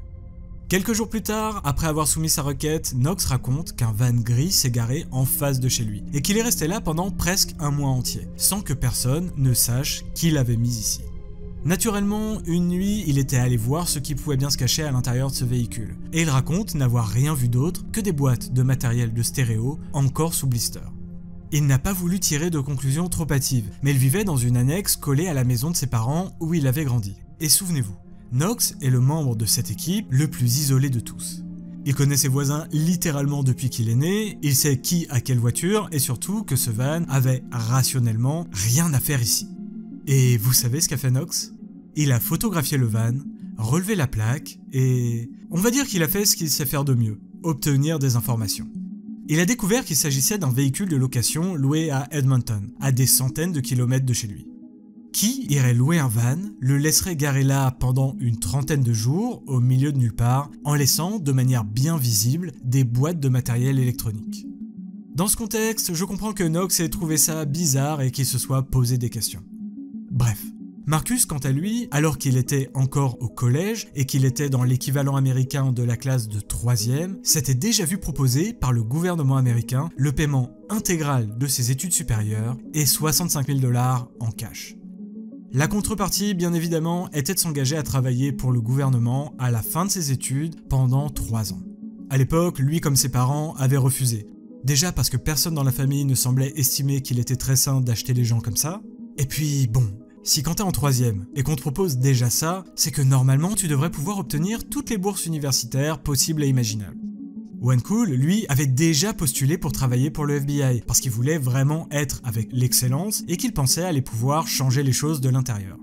Quelques jours plus tard, après avoir soumis sa requête, Knox raconte qu'un van gris s'est garé en face de chez lui et qu'il est resté là pendant presque un mois entier, sans que personne ne sache qui l'avait mis ici. Naturellement, une nuit, il était allé voir ce qui pouvait bien se cacher à l'intérieur de ce véhicule, et il raconte n'avoir rien vu d'autre que des boîtes de matériel de stéréo encore sous blister. Il n'a pas voulu tirer de conclusions trop hâtives, mais il vivait dans une annexe collée à la maison de ses parents où il avait grandi. Et souvenez-vous, Knox est le membre de cette équipe le plus isolé de tous. Il connaît ses voisins littéralement depuis qu'il est né, il sait qui a quelle voiture et surtout que ce van avait rationnellement rien à faire ici. Et vous savez ce qu'a fait Knox ? Il a photographié le van, relevé la plaque et on va dire qu'il a fait ce qu'il sait faire de mieux, obtenir des informations. Il a découvert qu'il s'agissait d'un véhicule de location loué à Edmonton, à des centaines de kilomètres de chez lui. Qui irait louer un van, le laisserait garer là pendant une trentaine de jours, au milieu de nulle part, en laissant, de manière bien visible, des boîtes de matériel électronique? Dans ce contexte, je comprends que Knox ait trouvé ça bizarre et qu'il se soit posé des questions. Bref. Marcus, quant à lui, alors qu'il était encore au collège et qu'il était dans l'équivalent américain de la classe de 3e, s'était déjà vu proposer par le gouvernement américain le paiement intégral de ses études supérieures et 65 000 $ en cash. La contrepartie, bien évidemment, était de s'engager à travailler pour le gouvernement à la fin de ses études pendant 3 ans. À l'époque, lui comme ses parents avaient refusé. Déjà parce que personne dans la famille ne semblait estimer qu'il était très sain d'acheter les gens comme ça. Et puis bon... Si quand t'es en 3e et qu'on te propose déjà ça, c'est que normalement tu devrais pouvoir obtenir toutes les bourses universitaires possibles et imaginables. OneCool, lui, avait déjà postulé pour travailler pour le FBI parce qu'il voulait vraiment être avec l'excellence et qu'il pensait aller pouvoir changer les choses de l'intérieur.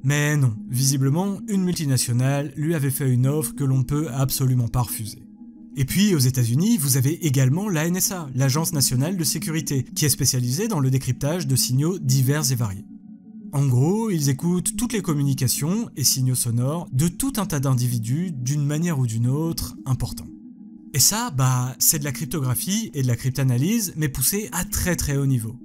Mais non, visiblement, une multinationale lui avait fait une offre que l'on ne peut absolument pas refuser. Et puis aux États-Unis, vous avez également la NSA, l'Agence nationale de sécurité, qui est spécialisée dans le décryptage de signaux divers et variés. En gros, ils écoutent toutes les communications et signaux sonores de tout un tas d'individus d'une manière ou d'une autre importants. Et ça, c'est de la cryptographie et de la cryptanalyse, mais poussée à très très haut niveau.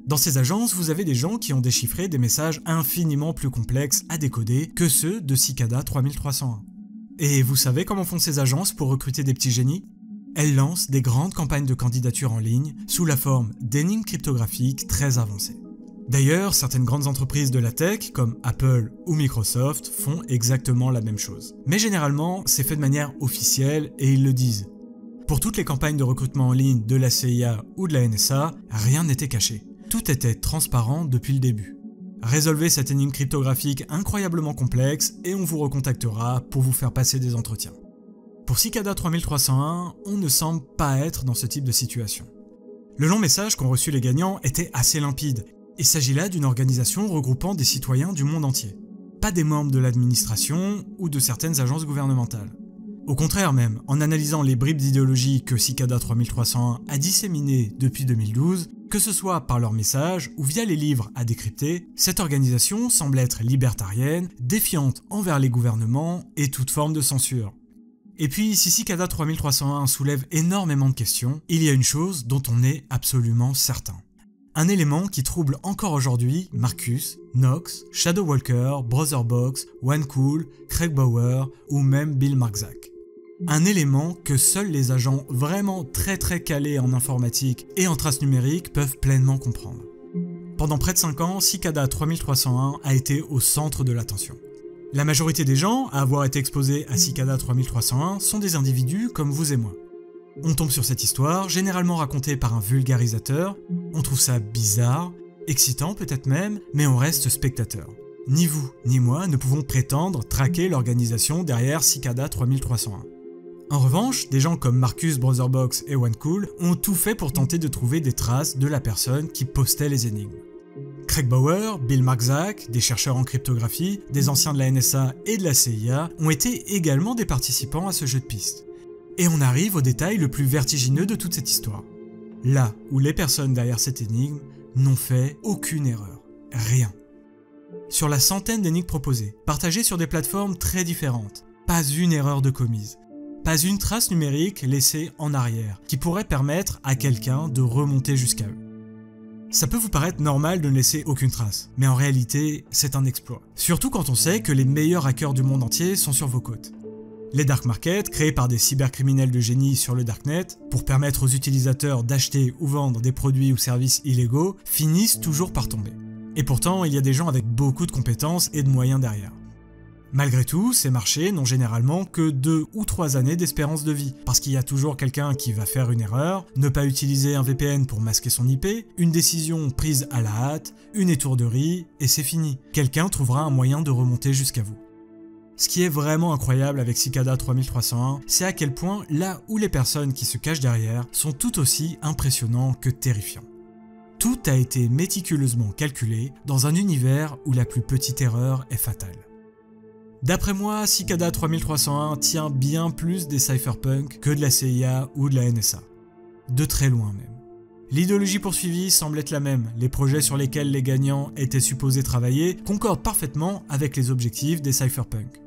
Dans ces agences, vous avez des gens qui ont déchiffré des messages infiniment plus complexes à décoder que ceux de Cicada 3301. Et vous savez comment font ces agences pour recruter des petits génies ? Elles lancent des grandes campagnes de candidature en ligne sous la forme d'énigmes cryptographiques très avancées. D'ailleurs, certaines grandes entreprises de la tech, comme Apple ou Microsoft, font exactement la même chose. Mais généralement, c'est fait de manière officielle et ils le disent. Pour toutes les campagnes de recrutement en ligne de la CIA ou de la NSA, rien n'était caché. Tout était transparent depuis le début. Résolvez cette énigme cryptographique incroyablement complexe et on vous recontactera pour vous faire passer des entretiens. Pour Cicada 3301, on ne semble pas être dans ce type de situation. Le long message qu'ont reçu les gagnants était assez limpide. Il s'agit là d'une organisation regroupant des citoyens du monde entier, pas des membres de l'administration ou de certaines agences gouvernementales. Au contraire même, en analysant les bribes d'idéologie que Cicada 3301 a disséminées depuis 2012, que ce soit par leurs messages ou via les livres à décrypter, cette organisation semble être libertarienne, défiante envers les gouvernements et toute forme de censure. Et puis, si Cicada 3301 soulève énormément de questions, il y a une chose dont on est absolument certain. Un élément qui trouble encore aujourd'hui Marcus, Knox, Shadowwalker, Brotherbox, OneCool, Craig Bauer ou même Bill Marczak. Un élément que seuls les agents vraiment très calés en informatique et en traces numériques peuvent pleinement comprendre. Pendant près de 5 ans, Cicada 3301 a été au centre de l'attention. La majorité des gens à avoir été exposés à Cicada 3301 sont des individus comme vous et moi. On tombe sur cette histoire, généralement racontée par un vulgarisateur, on trouve ça bizarre, excitant peut-être même, mais on reste spectateur. Ni vous, ni moi ne pouvons prétendre traquer l'organisation derrière Cicada 3301. En revanche, des gens comme Marcus, Brotherbox et OneCool ont tout fait pour tenter de trouver des traces de la personne qui postait les énigmes. Craig Bauer, Bill Marczak, des chercheurs en cryptographie, des anciens de la NSA et de la CIA ont été également des participants à ce jeu de piste. Et on arrive au détail le plus vertigineux de toute cette histoire. Là où les personnes derrière cette énigme n'ont fait aucune erreur. Rien. Sur la centaine d'énigmes proposées, partagées sur des plateformes très différentes, pas une erreur de commise. Pas une trace numérique laissée en arrière, qui pourrait permettre à quelqu'un de remonter jusqu'à eux. Ça peut vous paraître normal de ne laisser aucune trace, mais en réalité, c'est un exploit. Surtout quand on sait que les meilleurs hackers du monde entier sont sur vos côtes. Les dark markets, créés par des cybercriminels de génie sur le darknet, pour permettre aux utilisateurs d'acheter ou vendre des produits ou services illégaux, finissent toujours par tomber. Et pourtant, il y a des gens avec beaucoup de compétences et de moyens derrière. Malgré tout, ces marchés n'ont généralement que 2 ou 3 années d'espérance de vie, parce qu'il y a toujours quelqu'un qui va faire une erreur, ne pas utiliser un VPN pour masquer son IP, une décision prise à la hâte, une étourderie, et c'est fini. Quelqu'un trouvera un moyen de remonter jusqu'à vous. Ce qui est vraiment incroyable avec Cicada 3301, c'est à quel point là où les personnes qui se cachent derrière sont tout aussi impressionnants que terrifiants. Tout a été méticuleusement calculé dans un univers où la plus petite erreur est fatale. D'après moi, Cicada 3301 tient bien plus des cypherpunks que de la CIA ou de la NSA. de très loin même. L'idéologie poursuivie semble être la même, les projets sur lesquels les gagnants étaient supposés travailler concordent parfaitement avec les objectifs des cypherpunks.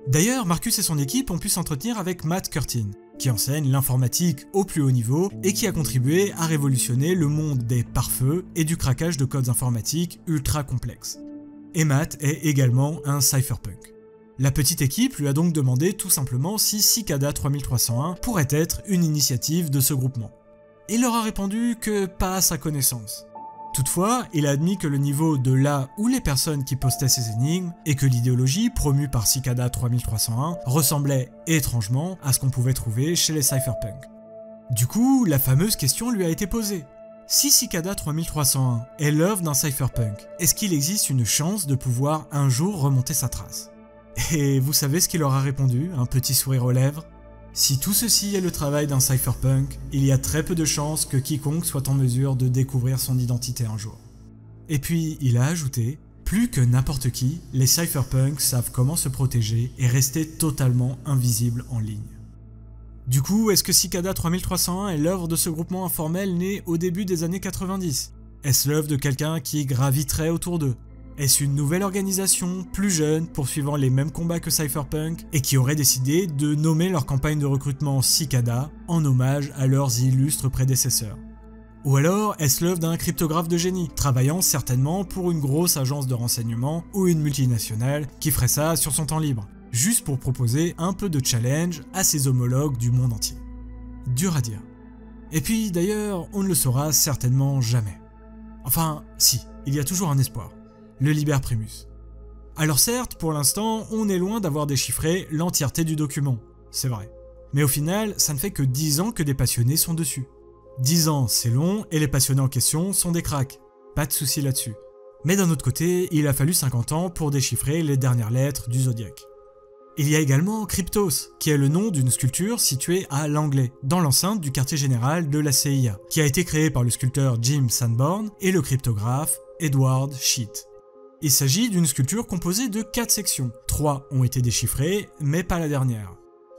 D'ailleurs, Marcus et son équipe ont pu s'entretenir avec Matt Curtin, qui enseigne l'informatique au plus haut niveau et qui a contribué à révolutionner le monde des pare-feux et du craquage de codes informatiques ultra complexes. Et Matt est également un cypherpunk. La petite équipe lui a donc demandé tout simplement si Cicada 3301 pourrait être une initiative de ce groupement. Il leur a répondu que pas à sa connaissance. Toutefois, il a admis que le niveau de là où les personnes qui postaient ces énigmes et que l'idéologie promue par Cicada 3301 ressemblait étrangement à ce qu'on pouvait trouver chez les cypherpunks. Du coup, la fameuse question lui a été posée. Si Cicada 3301 est l'œuvre d'un cypherpunk, est-ce qu'il existe une chance de pouvoir un jour remonter sa trace? Et vous savez ce qu'il leur a répondu, un petit sourire aux lèvres? Si tout ceci est le travail d'un cypherpunk, il y a très peu de chances que quiconque soit en mesure de découvrir son identité un jour. Et puis, il a ajouté, plus que n'importe qui, les cypherpunks savent comment se protéger et rester totalement invisibles en ligne. Du coup, est-ce que Cicada 3301 est l'œuvre de ce groupement informel né au début des années 90? Est-ce l'œuvre de quelqu'un qui graviterait autour d'eux? Est-ce une nouvelle organisation, plus jeune, poursuivant les mêmes combats que Cypherpunk, et qui aurait décidé de nommer leur campagne de recrutement Cicada en hommage à leurs illustres prédécesseurs? Ou alors, est-ce l'œuvre d'un cryptographe de génie, travaillant certainement pour une grosse agence de renseignement ou une multinationale qui ferait ça sur son temps libre, juste pour proposer un peu de challenge à ses homologues du monde entier? Dur à dire. Et puis d'ailleurs, on ne le saura certainement jamais. Enfin, si, il y a toujours un espoir. Le Liber Primus. Alors certes, pour l'instant, on est loin d'avoir déchiffré l'entièreté du document, c'est vrai. Mais au final, ça ne fait que 10 ans que des passionnés sont dessus. 10 ans, c'est long, et les passionnés en question sont des cracks. Pas de souci là-dessus. Mais d'un autre côté, il a fallu 50 ans pour déchiffrer les dernières lettres du Zodiac. Il y a également Cryptos, qui est le nom d'une sculpture située à Langley, dans l'enceinte du quartier général de la CIA, qui a été créée par le sculpteur Jim Sanborn et le cryptographe Edward Sheet. Il s'agit d'une sculpture composée de 4 sections. 3 ont été déchiffrées, mais pas la dernière.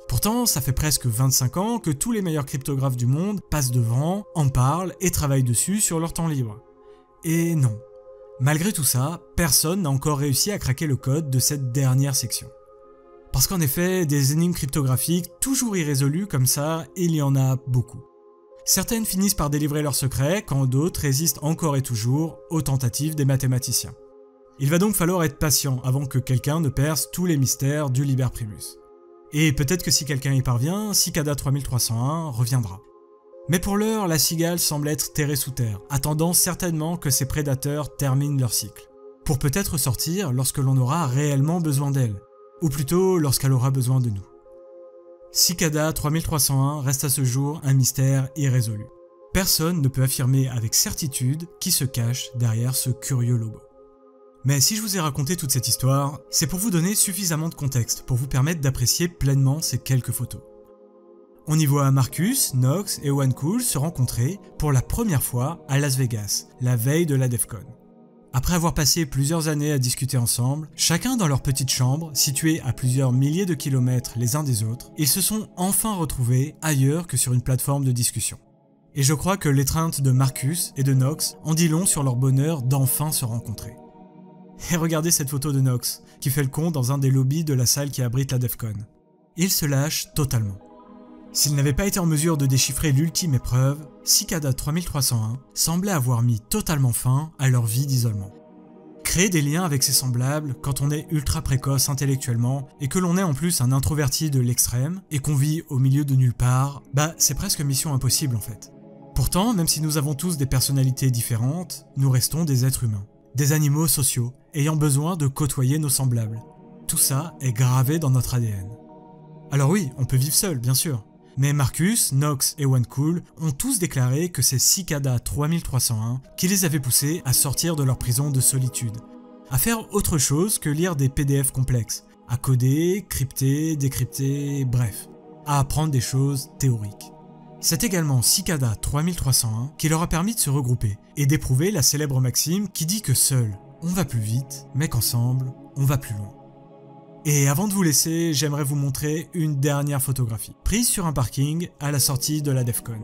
Pourtant, ça fait presque 25 ans que tous les meilleurs cryptographes du monde passent devant, en parlent et travaillent dessus sur leur temps libre. Et non. Malgré tout ça, personne n'a encore réussi à craquer le code de cette dernière section. Parce qu'en effet, des énigmes cryptographiques toujours irrésolues comme ça, il y en a beaucoup. Certaines finissent par délivrer leurs secrets, quand d'autres résistent encore et toujours aux tentatives des mathématiciens. Il va donc falloir être patient avant que quelqu'un ne perce tous les mystères du Liber Primus. Et peut-être que si quelqu'un y parvient, Cicada 3301 reviendra. Mais pour l'heure, la cigale semble être terrée sous terre, attendant certainement que ses prédateurs terminent leur cycle. Pour peut-être sortir lorsque l'on aura réellement besoin d'elle, ou plutôt lorsqu'elle aura besoin de nous. Cicada 3301 reste à ce jour un mystère irrésolu. Personne ne peut affirmer avec certitude qui se cache derrière ce curieux logo. Mais si je vous ai raconté toute cette histoire, c'est pour vous donner suffisamment de contexte pour vous permettre d'apprécier pleinement ces quelques photos. On y voit Marcus, Nox et OneCool se rencontrer pour la première fois à Las Vegas, la veille de la DEF CON. Après avoir passé plusieurs années à discuter ensemble, chacun dans leur petite chambre, située à plusieurs milliers de kilomètres les uns des autres, ils se sont enfin retrouvés ailleurs que sur une plateforme de discussion. Et je crois que l'étreinte de Marcus et de Nox en dit long sur leur bonheur d'enfin se rencontrer. Et regardez cette photo de Nox, qui fait le con dans un des lobbies de la salle qui abrite la DEF CON. Il se lâche totalement. S'il n'avait pas été en mesure de déchiffrer l'ultime épreuve, Cicada 3301 semblait avoir mis totalement fin à leur vie d'isolement. Créer des liens avec ses semblables quand on est ultra précoce intellectuellement et que l'on est en plus un introverti de l'extrême et qu'on vit au milieu de nulle part, c'est presque mission impossible en fait. Pourtant, même si nous avons tous des personnalités différentes, nous restons des êtres humains. Des animaux sociaux, ayant besoin de côtoyer nos semblables. Tout ça est gravé dans notre ADN. Alors oui, on peut vivre seul, bien sûr. Mais Marcus, Nox et OneCool ont tous déclaré que c'est Cicada 3301 qui les avait poussés à sortir de leur prison de solitude, à faire autre chose que lire des PDF complexes, à coder, crypter, décrypter, bref, à apprendre des choses théoriques. C'est également Cicada 3301 qui leur a permis de se regrouper et d'éprouver la célèbre maxime qui dit que seul, on va plus vite, mais qu'ensemble, on va plus loin. Et avant de vous laisser, j'aimerais vous montrer une dernière photographie, prise sur un parking à la sortie de la DEF CON.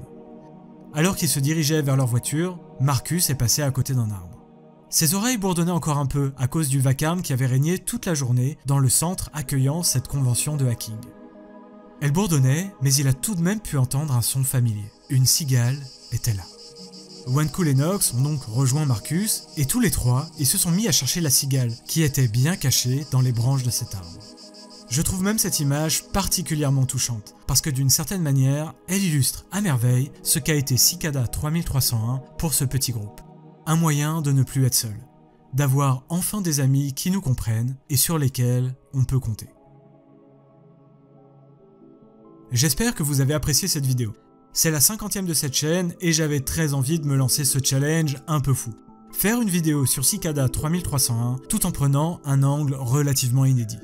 Alors qu'ils se dirigeaient vers leur voiture, Marcus est passé à côté d'un arbre. Ses oreilles bourdonnaient encore un peu à cause du vacarme qui avait régné toute la journée dans le centre accueillant cette convention de hacking. Elle bourdonnait, mais il a tout de même pu entendre un son familier. Une cigale était là. Wancool et Knox ont donc rejoint Marcus, et tous les trois, ils se sont mis à chercher la cigale, qui était bien cachée dans les branches de cet arbre. Je trouve même cette image particulièrement touchante, parce que d'une certaine manière, elle illustre à merveille ce qu'a été Cicada 3301 pour ce petit groupe. Un moyen de ne plus être seul, d'avoir enfin des amis qui nous comprennent et sur lesquels on peut compter. J'espère que vous avez apprécié cette vidéo. C'est la 50e de cette chaîne et j'avais très envie de me lancer ce challenge un peu fou. Faire une vidéo sur Cicada 3301 tout en prenant un angle relativement inédit.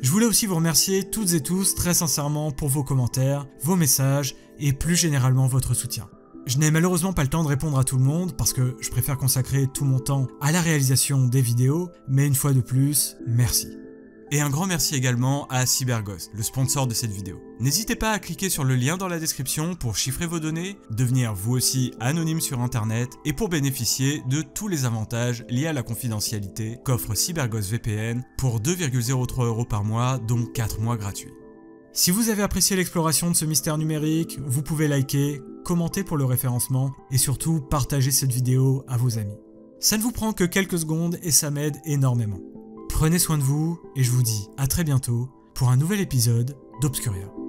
Je voulais aussi vous remercier toutes et tous très sincèrement pour vos commentaires, vos messages et plus généralement votre soutien. Je n'ai malheureusement pas le temps de répondre à tout le monde parce que je préfère consacrer tout mon temps à la réalisation des vidéos, mais une fois de plus, merci. Et un grand merci également à CyberGhost, le sponsor de cette vidéo. N'hésitez pas à cliquer sur le lien dans la description pour chiffrer vos données, devenir vous aussi anonyme sur internet et pour bénéficier de tous les avantages liés à la confidentialité qu'offre CyberGhost VPN pour 2,03 € par mois, dont 4 mois gratuits. Si vous avez apprécié l'exploration de ce mystère numérique, vous pouvez liker, commenter pour le référencement et surtout partager cette vidéo à vos amis. Ça ne vous prend que quelques secondes et ça m'aide énormément. Prenez soin de vous et je vous dis à très bientôt pour un nouvel épisode d'Obscuria.